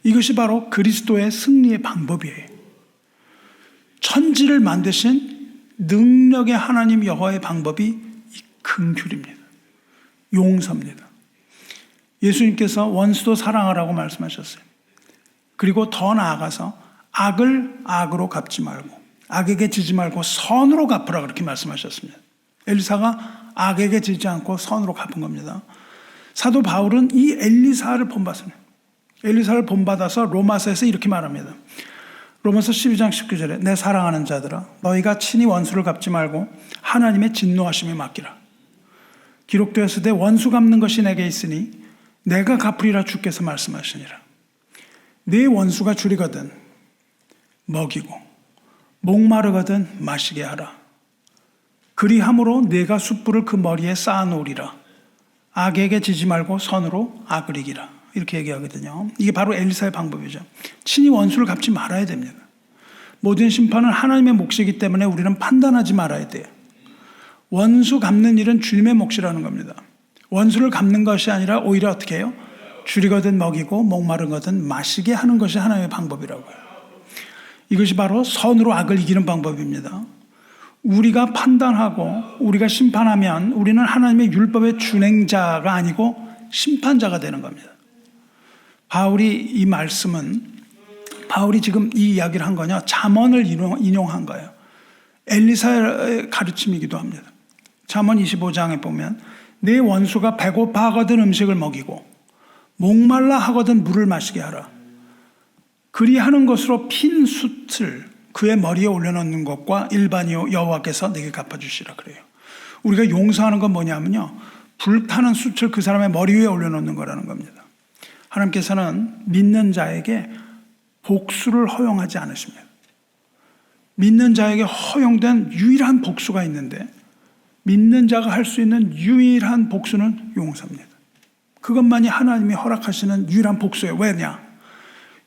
A: 이것이 바로 그리스도의 승리의 방법이에요. 천지를 만드신 능력의 하나님 여호와의 방법이 이 긍휼입니다. 용서입니다. 예수님께서 원수도 사랑하라고 말씀하셨어요. 그리고 더 나아가서 악을 악으로 갚지 말고 악에게 지지 말고 선으로 갚으라 그렇게 말씀하셨습니다. 엘리사가 악에게 지지 않고 선으로 갚은 겁니다. 사도 바울은 이 엘리사를 본받습니다. 엘리사를 본받아서 로마서에서 이렇게 말합니다. 로마서 12장 19절에 내 사랑하는 자들아 너희가 친히 원수를 갚지 말고 하나님의 진노하심에 맡기라. 기록되었으되 원수 갚는 것이 내게 있으니 내가 갚으리라 주께서 말씀하시니라. 네 원수가 줄이거든 먹이고 목마르거든 마시게 하라. 그리함으로 네가 숯불을 그 머리에 쌓아놓으리라. 악에게 지지 말고 선으로 악을 이기라. 이렇게 얘기하거든요. 이게 바로 엘리사의 방법이죠. 친히 원수를 갚지 말아야 됩니다. 모든 심판은 하나님의 몫이기 때문에 우리는 판단하지 말아야 돼요. 원수 갚는 일은 주님의 몫이라는 겁니다. 원수를 갚는 것이 아니라 오히려 어떻게 해요? 줄이거든 먹이고 목마르거든 마시게 하는 것이 하나님의 방법이라고요. 이것이 바로 선으로 악을 이기는 방법입니다. 우리가 판단하고 우리가 심판하면 우리는 하나님의 율법의 준행자가 아니고 심판자가 되는 겁니다. 바울이 지금 이 이야기를 한 거냐? 잠언을 인용한 거예요. 엘리사의 가르침이기도 합니다. 잠언 25장에 보면 내 원수가 배고파 하거든 음식을 먹이고 목말라 하거든 물을 마시게 하라. 그리하는 것으로 핀 숯을 그의 머리에 올려놓는 것과 일반이요 여호와께서 내게 갚아주시라 그래요. 우리가 용서하는 건 뭐냐면요, 불타는 숯을 그 사람의 머리 위에 올려놓는 거라는 겁니다. 하나님께서는 믿는 자에게 복수를 허용하지 않으십니다. 믿는 자에게 허용된 유일한 복수가 있는데 믿는 자가 할 수 있는 유일한 복수는 용서입니다. 그것만이 하나님이 허락하시는 유일한 복수예요. 왜냐?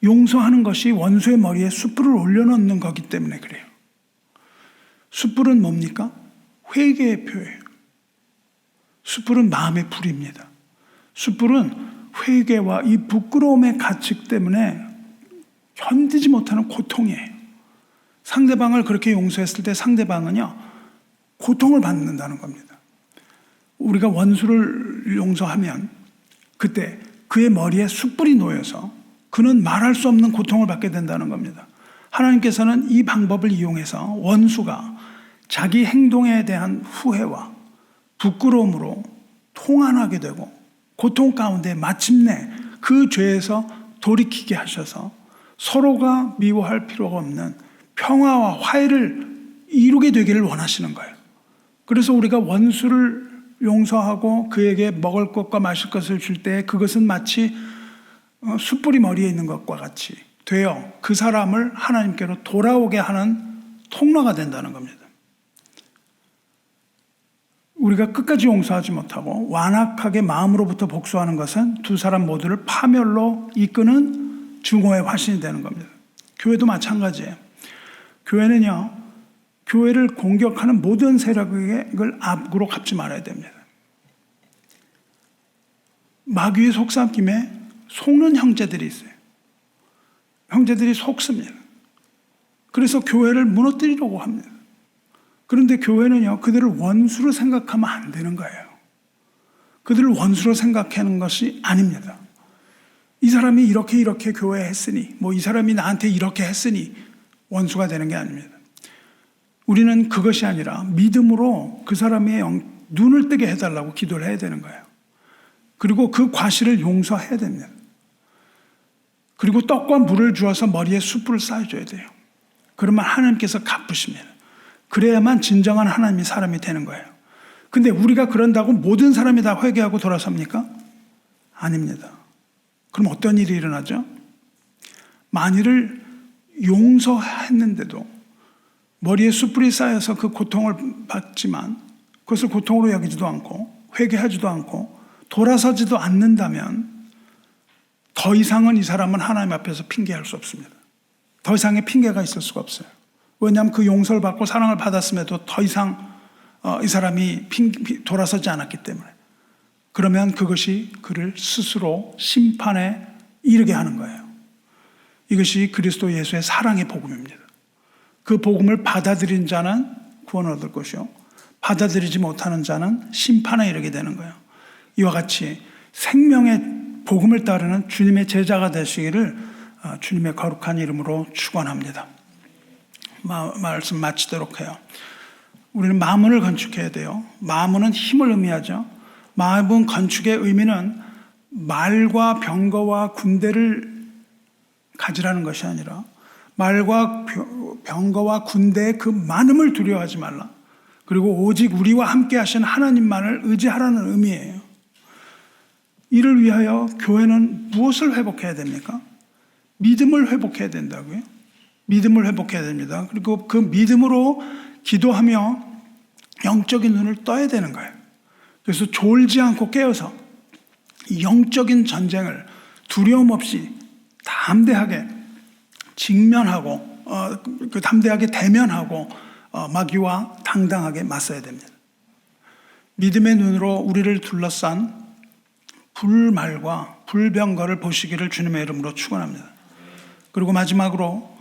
A: 용서하는 것이 원수의 머리에 숯불을 올려놓는 거기 때문에 그래요. 숯불은 뭡니까? 회개의 표예요. 숯불은 마음의 불입니다. 숯불은 회개와 이 부끄러움의 가책 때문에 견디지 못하는 고통이에요. 상대방을 그렇게 용서했을 때 상대방은요, 고통을 받는다는 겁니다. 우리가 원수를 용서하면 그때 그의 머리에 숯불이 놓여서 그는 말할 수 없는 고통을 받게 된다는 겁니다. 하나님께서는 이 방법을 이용해서 원수가 자기 행동에 대한 후회와 부끄러움으로 통한하게 되고 고통 가운데 마침내 그 죄에서 돌이키게 하셔서 서로가 미워할 필요가 없는 평화와 화해를 이루게 되기를 원하시는 거예요. 그래서 우리가 원수를 용서하고 그에게 먹을 것과 마실 것을 줄 때 그것은 마치 숯불이 머리에 있는 것과 같이 되어 그 사람을 하나님께로 돌아오게 하는 통로가 된다는 겁니다. 우리가 끝까지 용서하지 못하고 완악하게 마음으로부터 복수하는 것은 두 사람 모두를 파멸로 이끄는 증오의 화신이 되는 겁니다. 교회도 마찬가지예요. 교회는요, 교회를 공격하는 모든 세력을 악으로 갚지 말아야 됩니다. 마귀의 속삭임에 속는 형제들이 있어요. 형제들이 속습니다. 그래서 교회를 무너뜨리려고 합니다. 그런데 교회는요, 그들을 원수로 생각하면 안 되는 거예요. 그들을 원수로 생각하는 것이 아닙니다. 이 사람이 이렇게 교회 했으니, 이 사람이 나한테 이렇게 했으니 원수가 되는 게 아닙니다. 우리는 그것이 아니라 믿음으로 그 사람의 눈을 뜨게 해달라고 기도를 해야 되는 거예요. 그리고 그 과실을 용서해야 됩니다. 그리고 떡과 물을 주어서 머리에 숯불을 쌓아줘야 돼요. 그러면 하나님께서 갚으십니다. 그래야만 진정한 하나님이 사람이 되는 거예요. 근데 우리가 그런다고 모든 사람이 다 회개하고 돌아섭니까? 아닙니다. 그럼 어떤 일이 일어나죠? 만일을 용서했는데도 머리에 숯불이 쌓여서 그 고통을 받지만 그것을 고통으로 여기지도 않고 회개하지도 않고 돌아서지도 않는다면 더 이상은 이 사람은 하나님 앞에서 핑계할 수 없습니다. 더 이상의 핑계가 있을 수가 없어요. 왜냐하면 그 용서를 받고 사랑을 받았음에도 더 이상 이 사람이 돌아서지 않았기 때문에. 그러면 그것이 그를 스스로 심판에 이르게 하는 거예요. 이것이 그리스도 예수의 사랑의 복음입니다. 그 복음을 받아들인 자는 구원을 얻을 것이요, 받아들이지 못하는 자는 심판에 이르게 되는 거예요. 이와 같이 생명의 복음을 따르는 주님의 제자가 되시기를 주님의 거룩한 이름으로 축원합니다. 말씀 마치도록 해요. 우리는 마문을 건축해야 돼요. 마문은 힘을 의미하죠. 마문 건축의 의미는 말과 병거와 군대를 가지라는 것이 아니라 말과 병거와 군대의 그 많음을 두려워하지 말라. 그리고 오직 우리와 함께 하신 하나님만을 의지하라는 의미예요. 이를 위하여 교회는 무엇을 회복해야 됩니까? 믿음을 회복해야 된다고요. 믿음을 회복해야 됩니다. 그리고 그 믿음으로 기도하며 영적인 눈을 떠야 되는 거예요. 그래서 졸지 않고 깨어서 영적인 전쟁을 두려움 없이 담대하게 직면하고 담대하게 대면하고 마귀와 당당하게 맞서야 됩니다. 믿음의 눈으로 우리를 둘러싼 불말과 불병거를 보시기를 주님의 이름으로 축원합니다. 그리고 마지막으로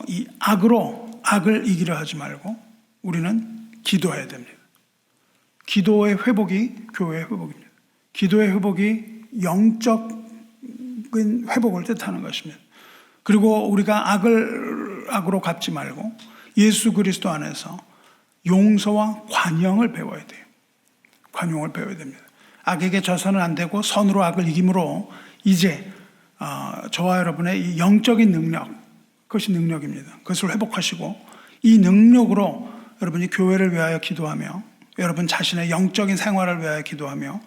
A: 이 악을 이기려 하지 말고 우리는 기도해야 됩니다. 기도의 회복이 교회의 회복입니다. 기도의 회복이 영적인 회복을 뜻하는 것입니다. 그리고 우리가 악으로 갚지 말고 예수 그리스도 안에서 용서와 관용을 배워야 돼요. 관용을 배워야 됩니다. 악에게 져서는 안 되고 선으로 악을 이김으로 이제 저와 여러분의 이 영적인 능력, 그것이 능력입니다. 그것을 회복하시고 이 능력으로 여러분이 교회를 위하여 기도하며 여러분 자신의 영적인 생활을 위하여 기도하며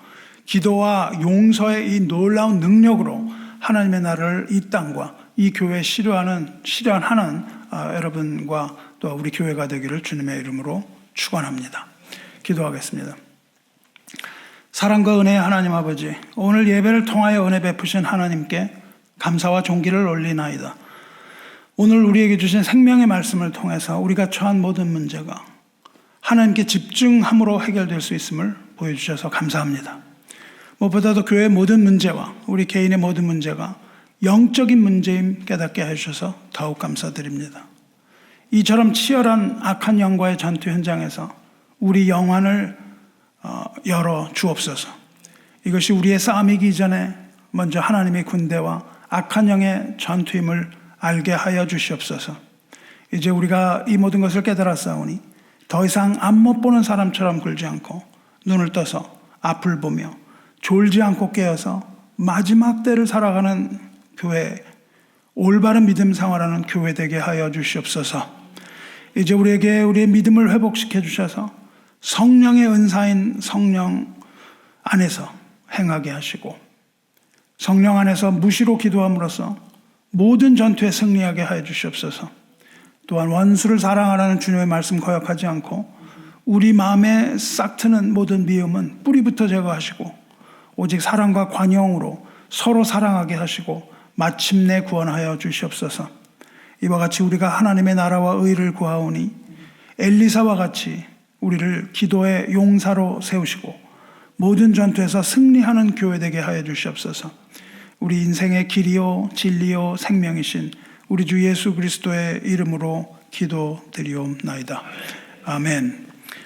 A: 기도와 용서의 이 놀라운 능력으로 하나님의 나라를 이 땅과 이 교회에 실현하는 여러분과 또 우리 교회가 되기를 주님의 이름으로 축원합니다. 기도하겠습니다. 사랑과 은혜의 하나님 아버지, 오늘 예배를 통하여 은혜 베푸신 하나님께 감사와 존귀를 올리나이다. 오늘 우리에게 주신 생명의 말씀을 통해서 우리가 처한 모든 문제가 하나님께 집중함으로 해결될 수 있음을 보여주셔서 감사합니다. 무엇보다도 교회의 모든 문제와 우리 개인의 모든 문제가 영적인 문제임 깨닫게 해주셔서 더욱 감사드립니다. 이처럼 치열한 악한 영과의 전투 현장에서 우리 영안을 열어 주옵소서. 이것이 우리의 싸움이기 이전에 먼저 하나님의 군대와 악한 영의 전투임을 알게 하여 주시옵소서. 이제 우리가 이 모든 것을 깨달았사오니 더 이상 앞 못 보는 사람처럼 굴지 않고 눈을 떠서 앞을 보며 졸지 않고 깨어서 마지막 때를 살아가는 교회, 올바른 믿음 생활하는 교회 되게 하여 주시옵소서. 이제 우리에게 우리의 믿음을 회복시켜 주셔서 성령의 은사인 성령 안에서 행하게 하시고 성령 안에서 무시로 기도함으로써 모든 전투에 승리하게 하여 주시옵소서. 또한 원수를 사랑하라는 주님의 말씀 거역하지 않고 우리 마음에 싹트는 모든 미움은 뿌리부터 제거하시고 오직 사랑과 관용으로 서로 사랑하게 하시고 마침내 구원하여 주시옵소서. 이와 같이 우리가 하나님의 나라와 의를 구하오니 엘리사와 같이 우리를 기도의 용사로 세우시고 모든 전투에서 승리하는 교회 되게 하여 주시옵소서. 우리 인생의 길이요 진리요 생명이신 우리 주 예수 그리스도의 이름으로 기도드리옵나이다. 아멘.